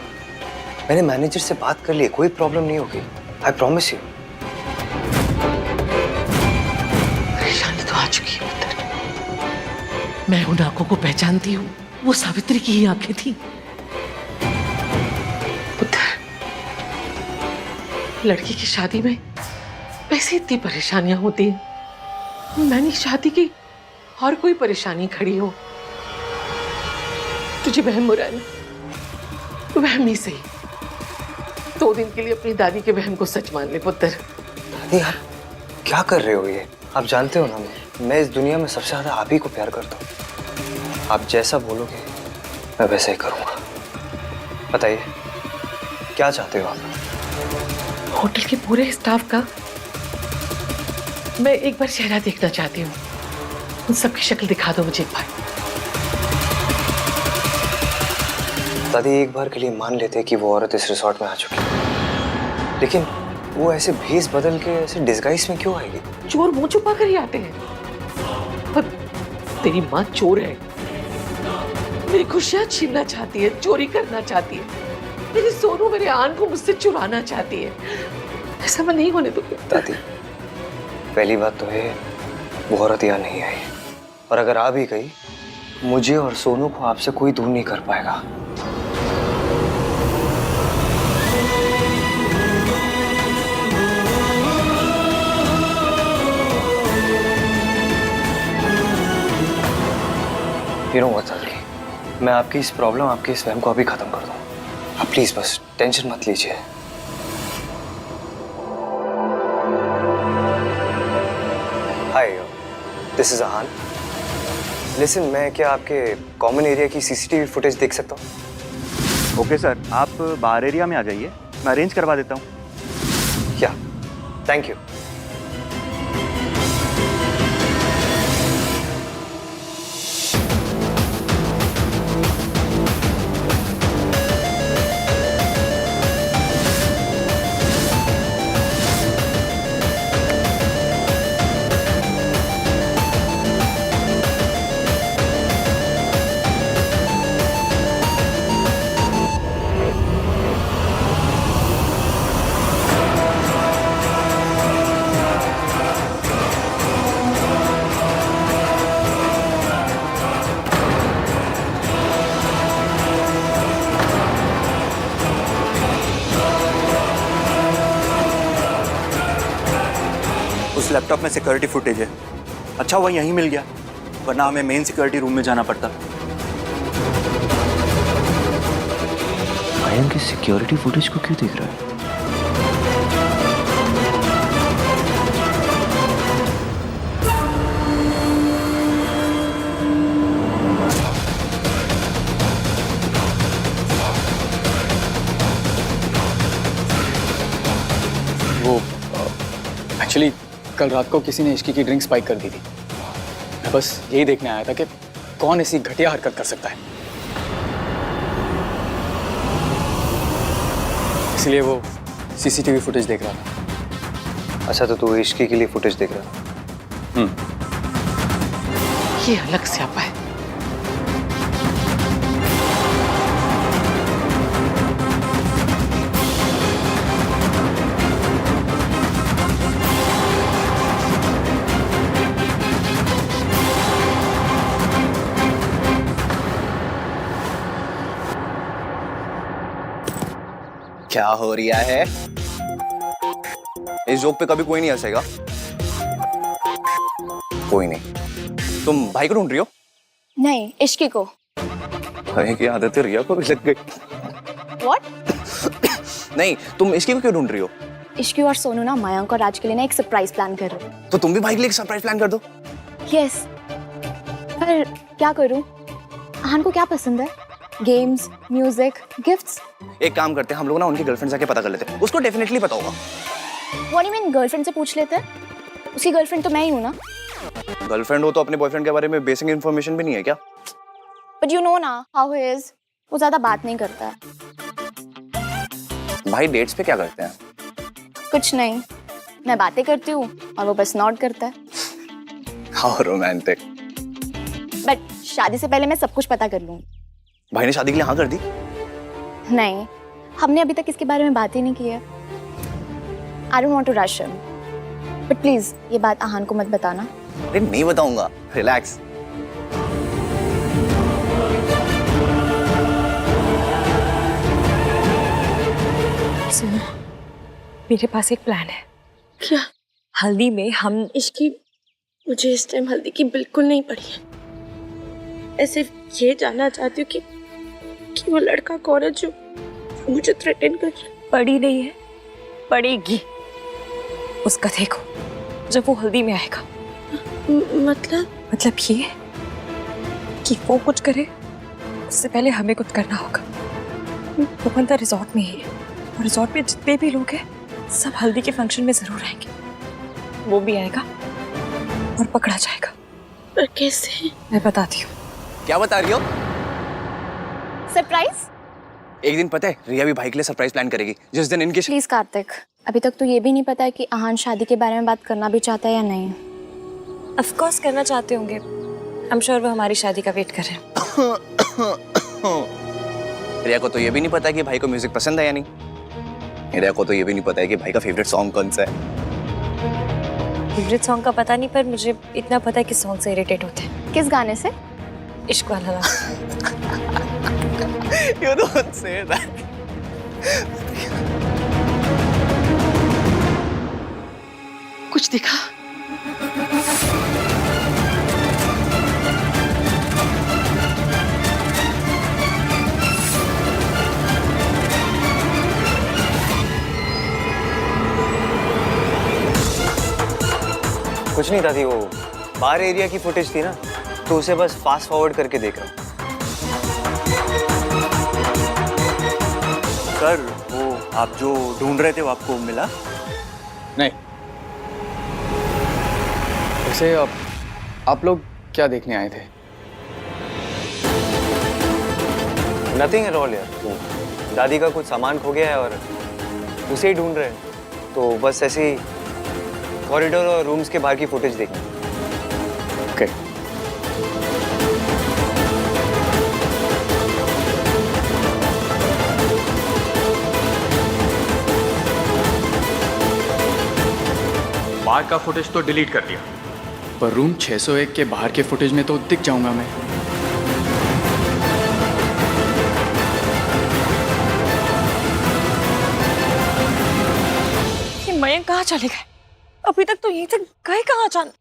मैंने मैनेजर से बात कर ली, कोई प्रॉब्लम नहीं होगी। I promise you. परेशानी तो आ चुकी है पुत्र। मैं उन आंखों को पहचानती हूँ, वो सावित्री की ही आंखें थी। पुत्र, लड़की की शादी में वैसे इतनी परेशानियां होती हैं। मैंने शादी की और कोई परेशानी खड़ी हो, तुझे वहम हो रहा है ना? वहम ही सही। 2 दिन के लिए अपनी दादी के वहम को सच मान ले पुत्र। दादी, आप क्या कर रहे हो ये? आप जानते हो ना, मैं इस दुनिया में सबसे ज्यादा आप ही को प्यार करता हूँ। आप जैसा बोलोगे मैं वैसा ही करूँगा। बताइए क्या चाहते हो आप? होटल के पूरे स्टाफ का मैं एक बार चेहरा देखना चाहती हूँ। उन सबकी शक्ल दिखा दो मुझे एक बार। दादी, एक बार के लिए मान लेते कि वो औरत इस रिसोर्ट में आ चुकी है, लेकिन वो ऐसे भेस बदल के ऐसे डिस्गाइज में क्यों आएगी? चोर मुंह छुपा कर ही आते हैं। पर तेरी माँ चोर है, मेरी खुशियां छीनना चाहती है, चोरी करना चाहती है। मेरी सोनू, मेरे आन को मुझसे चुराना चाहती है। ऐसा मैं नहीं होने दूंगी। दादी, पहली बात तो है वो औरत यहाँ नहीं आई, और अगर आ भी गई मुझे और सोनू को आपसे कोई दूर नहीं कर पाएगा। मैं आपकी इस प्रॉब्लम, आपके इस वहम को अभी खत्म कर दूं। आप प्लीज बस टेंशन मत लीजिए। हाय, दिस इज आहान। लिसन, मैं क्या आपके कॉमन एरिया की सीसीटीवी फुटेज देख सकता हूँ? ओके सर, आप बाहर एरिया में आ जाइए, मैं अरेंज करवा देता हूँ। क्या? Thank you. उस लैपटॉप में सिक्योरिटी फुटेज है। अच्छा वो यहीं मिल गया, वरना हमें मेन सिक्योरिटी रूम में जाना पड़ता। आयन की सिक्योरिटी फुटेज को क्यों देख रहा है? वो एक्चुअली कल रात को किसी ने इश्की की ड्रिंक स्पाइक कर दी थी। मैं बस यही देखने आया था कि कौन ऐसी घटिया हरकत कर सकता है, इसलिए वो सीसीटीवी फुटेज देख रहा था। अच्छा, तो तू इश्की के लिए फुटेज देख रहा था? ये अलग स्यापा है। क्या हो रहा है? इस जोक पे कभी कोई नहीं हंसेगा। कोई नहीं। तुम भाई को ढूंढ रही हो? नहीं, इश्की को। भाई की आदत रिया को भी लग गई। What? नहीं, तुम इश्की को क्यों ढूंढ रही हो? इश्की और सोनू ना मयंक और राज के लिए ना एक सरप्राइज प्लान कर रहे हैं। तो तुम भी भाई के लिए एक सरप्राइज प्लान कर दो। यस। पर क्या करूं? आहान को क्या पसंद है? Games, music, gifts? एक काम करते हैं, हम लोग ना उनकी गर्लफ्रेंड से पता कर लेते हैं। उसको डेफिनेटली पता होगा। What do you mean girlfriend से पूछ लेते हैं? उसकी गर्लफ्रेंड तो मैं ही हूं ना। गर्लफ्रेंड हो तो अपने बॉयफ्रेंड के बारे में बेसिक इन्फॉर्मेशन भी नहीं है क्या? But you know ना how he is. वो ज्यादा बात नहीं करता है। भाई डेट्स पे क्या करते हैं? कुछ नहीं, मैं बातें करती हूँ और वो बस नॉट करता है। How romantic. बट शादी से पहले मैं सब कुछ पता कर लूंगी। भाई ने शादी के लिए हाँ कर दी? नहीं, हमने अभी तक इसके बारे में बात ही नहीं की है। I don't want to rush him. But please, ये बात आहान को मत बताना। अरे नहीं बताऊंगा, रिलैक्स। सुनो, मेरे पास एक प्लान है। क्या? हल्दी में हम इश्की, मुझे इस टाइम हल्दी की बिल्कुल नहीं पड़ी है। ऐसे ये जानना चाहती हूँ कि वो लड़का कौन है जो मुझे थ्रेटन कर रहा है। पड़ी नहीं है, पड़ेगी। उसका देखो जब वो हल्दी में आएगा। मतलब ये कि वो कुछ करे उससे पहले हमें कुछ करना होगा। वो बंदा रिजॉर्ट में ही है और रिजॉर्ट में जितने भी लोग हैं सब हल्दी के फंक्शन में जरूर आएंगे। वो भी आएगा और पकड़ा जाएगा। पर कैसे? मैं बताती हूँ। क्या बता रही हो? सरप्राइज? एक दिन पता है रिया भी भाई के लिए सरप्राइज प्लान करेगी जिस दिन इनकी प्लीज कार्तिक, अभी तक तो ये भी नहीं पता है कि आहान शादी के बारे में बात करना भी चाहता है या नहीं। ऑफ कोर्स करना चाहते होंगे। आई एम श्योर वो हमारी शादी का वेट कर रहे हैं। रिया को तो ये भी नहीं पता है कि भाई को म्यूजिक पसंद है या नहीं। रिया को तो ये भी नहीं पता है कि भाई का फेवरेट सॉन्ग कौन सा है। फेवरेट सॉन्ग का पता नहीं, पर मुझे इतना पता है कि सॉन्ग से इरिटेट होते हैं। किस गाने से? इश्क वाला। You don't say that. कुछ दिखा? कुछ नहीं दादी, वो बार एरिया की फुटेज थी ना, तो उसे बस फास्ट फॉरवर्ड करके देख रहा हूँ। सर वो आप जो ढूंढ रहे थे वो आपको मिला? नहीं। वैसे आप लोग क्या देखने आए थे? नथिंग एट ऑल यार। वो दादी का कुछ सामान खो गया है और उसे ही ढूंढ रहे हैं, तो बस ऐसे ही कॉरिडोर और रूम्स के बाहर की फुटेज देखनी। ओके। बाहर का फुटेज तो डिलीट कर दिया, पर रूम 601 के बाहर के फुटेज में तो दिख जाऊंगा मैं। ये मयंक कहाँ चले गए? अभी तक तो यहीं से गए कहाँ अचानक?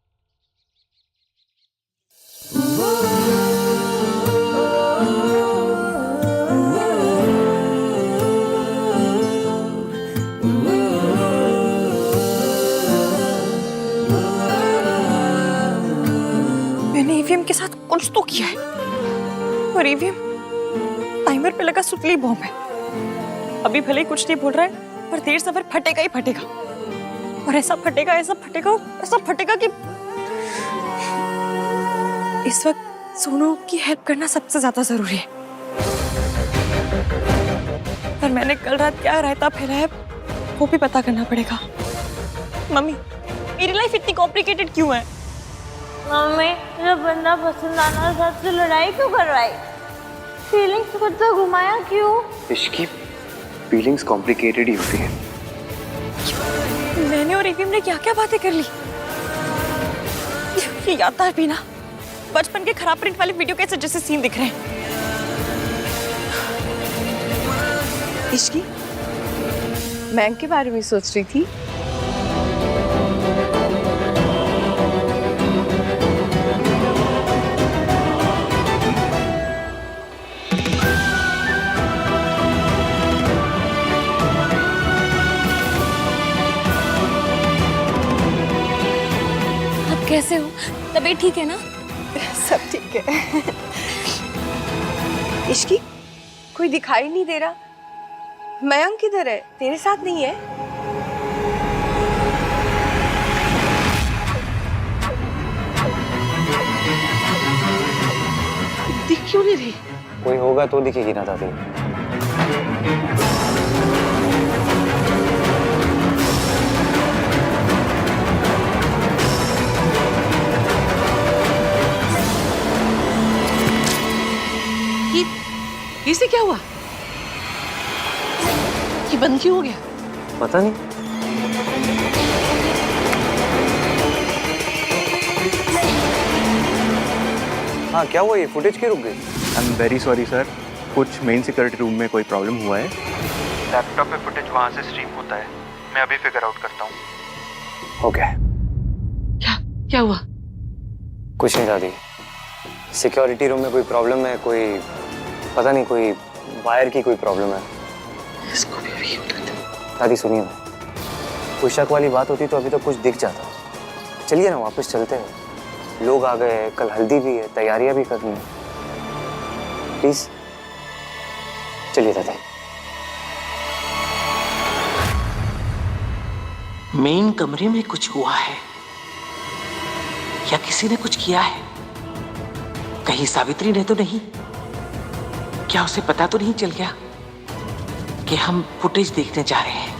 मैंने ईवीएम के साथ कुछ तो किया है और ईवीएम टाइमर पे लगा सुतली बॉम्ब है। अभी भले ही कुछ नहीं बोल रहा है पर देर सवेर फटेगा ही फटेगा और ऐसा फटेगा कि इस वक्त सोनू की हेल्प करना सबसे ज्यादा जरूरी है। पर मैंने कल रात क्या रायता फैलाया है वो भी पता करना पड़ेगा। मम्मी मेरी लाइफ इतनी कॉम्प्लिकेटेड क्यों है? मम्मी जब बंदा पसंद आना था तो लड़ाई क्यों करवाई? फीलिंग्स को तो घुमाया क्यों? इसकी फीलिंग्स कॉम्प्लिकेटेड ही होती है। मैंने और ईवीएम ने क्या क्या बातें कर ली। ये याद भी ना बचपन के खराब प्रिंट वाले वीडियो कैसे जैसे सीन दिख रहे हैं। इश्की मैं के बारे में सोच रही थी। कैसे हो? तबीयत ठीक है ना? सब ठीक है। इश्की कोई दिखाई नहीं दे रहा। मयंक किधर है? तेरे साथ नहीं है? दिख क्यों नहीं रही? कोई होगा तो दिखेगी ना दादी। इसे क्या हुआ? ये बंद क्यों हो गया? पता नहीं। हाँ क्या हुआ? ये फुटेज क्यों रुक गई? I am very sorry sir, कुछ मेन सिक्योरिटी रूम में कोई प्रॉब्लम हुआ है। लैपटॉप पे फुटेज वहाँ से स्ट्रीम होता है। मैं अभी फिगर आउट करता हूँ। ओके। क्या हुआ? कुछ नहीं दादी, सिक्योरिटी रूम में कोई प्रॉब्लम है, कोई पता नहीं, कोई वायर की कोई प्रॉब्लम है। इसको भी अभी होता था। दादी सुनिए ना, कोई शक वाली बात होती तो अभी तो कुछ दिख जाता। चलिए ना वापस चलते हैं, लोग आ गए हैं, कल हल्दी भी है, तैयारियां भी करनी है। प्लीज चलिए दादी। मेन कमरे में कुछ हुआ है या किसी ने कुछ किया है? कहीं सावित्री ने तो नहीं? क्या उसे पता तो नहीं चल गया कि हम फुटेज देखने जा रहे हैं?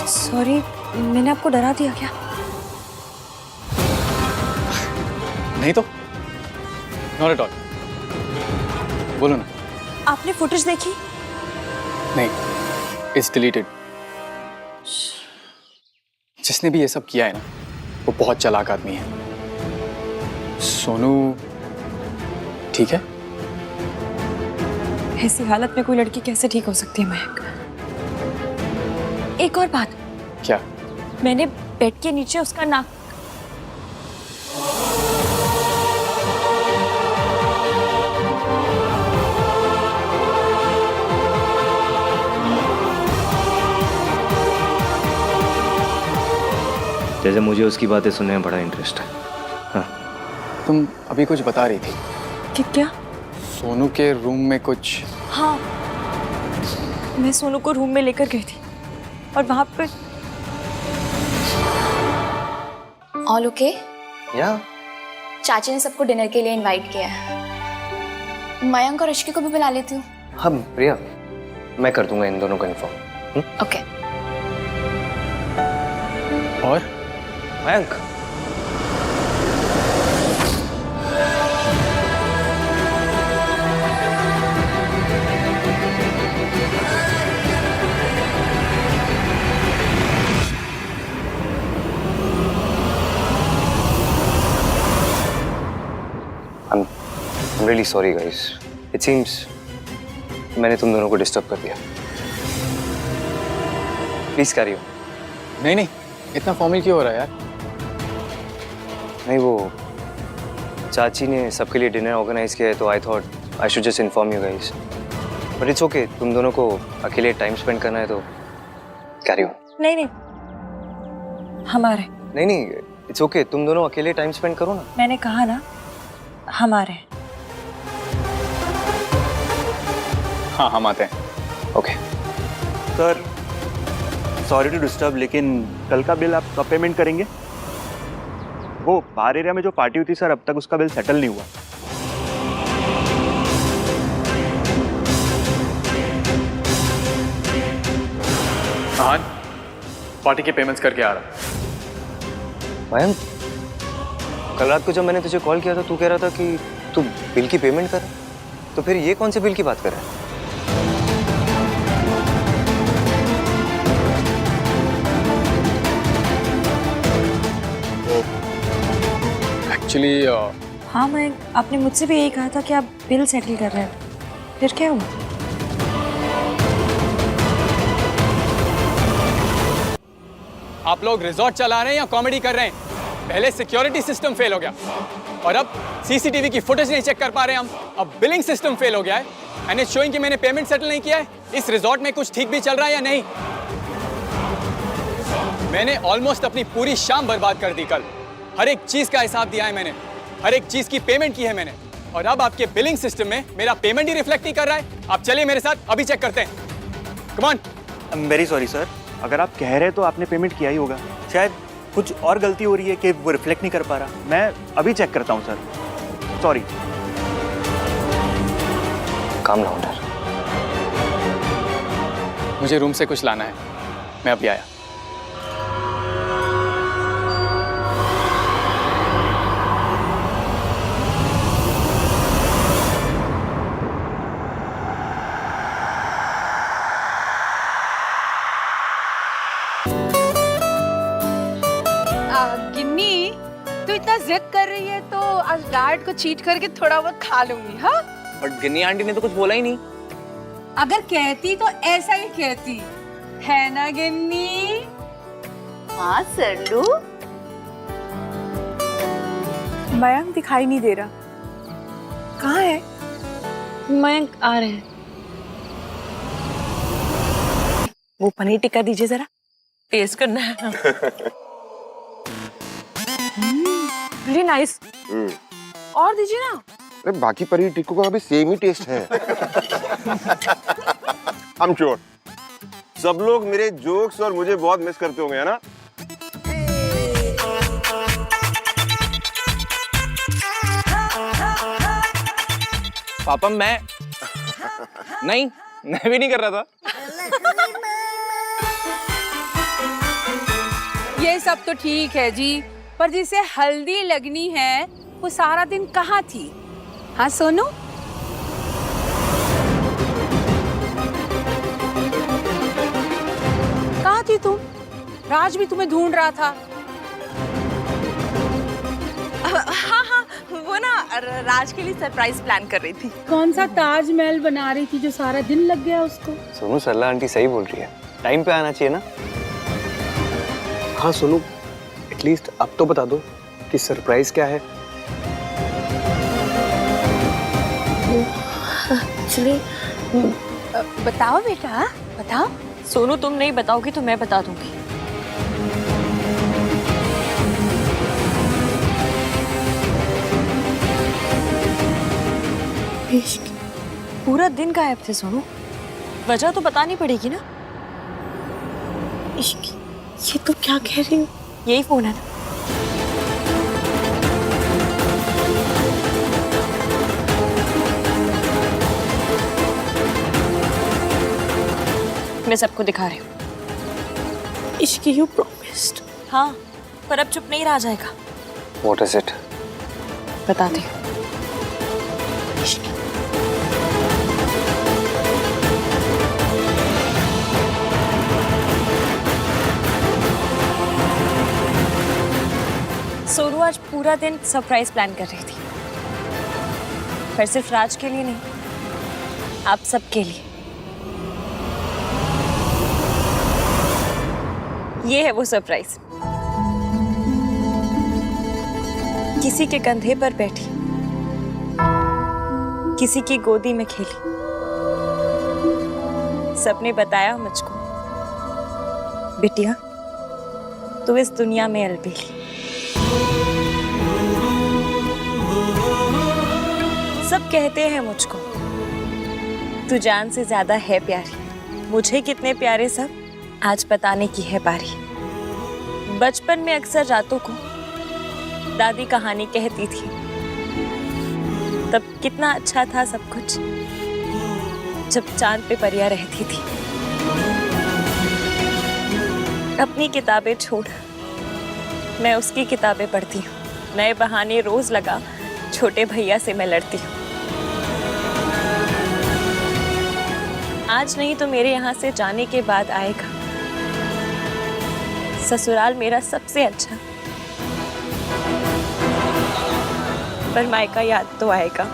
सॉरी, मैंने आपको डरा दिया क्या? नहीं तो, नॉट एट ऑल। बोलो ना। आपने फुटेज देखी? नहीं, इट्स डिलीटेड। जिसने भी ये सब किया है ना, वो बहुत चालाक आदमी है। सोनू ठीक है? ऐसी हालत में कोई लड़की कैसे ठीक हो सकती है मयंक? एक और बात। क्या? मैंने बेड के नीचे उसका नाक जैसे मुझे उसकी बातें सुनने में बड़ा इंटरेस्ट है। हाँ। तुम अभी कुछ बता रही थी कि क्या? सोनू के रूम में कुछ। हाँ, मैं सोनू को रूम में लेकर गई थी और वहां पे ऑल ओके? या चाची ने सबको डिनर के लिए इनवाइट किया है। मयंक और ऋषि को भी बुला लेती हूँ। हाँ प्रिया, मैं कर दूंगा इन दोनों को इन्फॉर्म। ओके। और Mayank, I'm really sorry guys. It seems मैंने तुम दोनों को डिस्टर्ब कर दिया. Please carry on. नहीं नहीं, इतना फॉर्मल क्यों हो रहा है यार? नहीं, वो चाची ने सबके लिए डिनर ऑर्गेनाइज किया है तो I thought I should just inform you guys. But it's okay, तुम दोनों को अकेले टाइम स्पेंड करना है तो कैरी ऑन. नहीं नहीं, हमारे. नहीं नहीं, इट्स ओके, तुम दोनों अकेले टाइम स्पेंड करो ना. मैंने कहा ना, हमारे. हाँ हम आते हैं. Okay. Sir sorry to disturb, लेकिन कल का बिल आप कब पेमेंट करेंगे? वो बाहर एरिया में जो पार्टी हुई थी सर, अब तक उसका बिल सेटल नहीं हुआ. हाँ, पार्टी के पेमेंट्स करके आ रहा. मयंक, कल रात को जब मैंने तुझे कॉल किया था तू कह रहा था कि तू बिल की पेमेंट कर, तो फिर ये कौन से बिल की बात कर रहा है? एक्चुअली हाँ मयंक, आपने मुझसे भी यही कहा था कि आप बिल सेटल कर रहे हैं. फिर क्या हुआ? आप लोग रिजॉर्ट चला रहे हैं या कॉमेडी कर रहे हैं? पहले सिक्योरिटी सिस्टम फेल हो गया और अब सीसीटीवी की फुटेज नहीं चेक कर पा रहे हैं हम. अब बिलिंग सिस्टम फेल हो गया है एंड इट्स शोइंग कि मैंने पेमेंट सेटल नहीं किया है. इस रिजॉर्ट में कुछ ठीक भी चल रहा है या नहीं? मैंने ऑलमोस्ट अपनी पूरी शाम बर्बाद कर दी. कल हर एक चीज का हिसाब दिया है मैंने, हर एक चीज की पेमेंट की है मैंने, और अब आपके बिलिंग सिस्टम में मेरा पेमेंट ही रिफ्लेक्ट नहीं कर रहा है. आप चलिए मेरे साथ, अभी चेक करते हैं. Come on. I am very sorry sir, अगर आप कह रहे हैं तो आपने पेमेंट किया ही होगा. शायद कुछ और गलती हो रही है कि वो रिफ्लेक्ट नहीं कर पा रहा. मैं अभी चेक करता हूँ सर. सॉरी. काम डाउन यार. मुझे रूम से कुछ लाना है, मैं अभी आया. गिन्नी, तू इतना जिद कर रही है तो आज डाइट को चीट करके थोड़ा बहुत खा लूंगी. हाँ, बट गिन्नी आंटी ने तो कुछ बोला ही नहीं. अगर कहती तो ऐसा ही कहती है ना गिन्नी? हाँ सरलू. मयंक दिखाई नहीं दे रहा, कहाँ है? मयंक आ रहे हैं. वो पनीर टिक्का दीजिए जरा, टेस्ट करना है. Very nice. और दीजिए ना. अरे बाकी पनीर टिक्कों का भी सेम ही टेस्ट है. आई एम श्योर सब लोग मेरे जोक्स और मुझे बहुत मिस करते होंगे, है ना? पापा मैं नहीं, मैं भी नहीं कर रहा था. ये सब तो ठीक है जी, पर जिसे हल्दी लगनी है वो सारा दिन कहाँ थी? हाँ सोनू, कहाँ थी तुम? राज भी तुम्हें ढूंढ रहा था. हाँ हाँ, वो ना राज के लिए सरप्राइज प्लान कर रही थी. कौन सा ताजमहल बना रही थी जो सारा दिन लग गया उसको? सोनू, सरला आंटी सही बोल रही है, टाइम पे आना चाहिए ना. हाँ सोनू, एटलीस्ट अब तो बता दो कि सरप्राइज क्या है. एक्चुअली बताओ बेटा, बताओ. सोनू, तुम नहीं बताओगी तो मैं बता दूंगी. पूरा दिन गायब थे सोनू, वजह तो बतानी पड़ेगी ना. ये तो क्या कह रही हूँ? यही फोन है ना. मैं सबको दिखा रही हूँ. इश्क, यू प्रॉमिस्ड. हाँ, पर अब चुप नहीं रहा जाएगा. What is it? बताती हूँ. सोनू आज पूरा दिन सरप्राइज प्लान कर रही थी. पर सिर्फ राज के लिए नहीं, आप सबके लिए। ये है वो सरप्राइज। किसी के कंधे पर बैठी, किसी की गोदी में खेली, सबने बताया मुझको, बिटिया तू इस दुनिया में अलबेली। सब कहते हैं मुझको तू जान से ज्यादा है प्यारी। मुझे कितने प्यारे सब आज बताने की है बारी। बचपन में अक्सर रातों को दादी कहानी कहती थी, तब कितना अच्छा था सब कुछ जब चांद पे परियां रहती थी। अपनी किताबें छोड़ मैं उसकी किताबें पढ़ती हूँ। नए बहाने रोज लगा छोटे भैया से मैं लड़ती हूँ। आज नहीं तो मेरे यहाँ से जाने के बाद आएगा ससुराल मेरा सबसे अच्छा, पर मायका याद तो आएगा।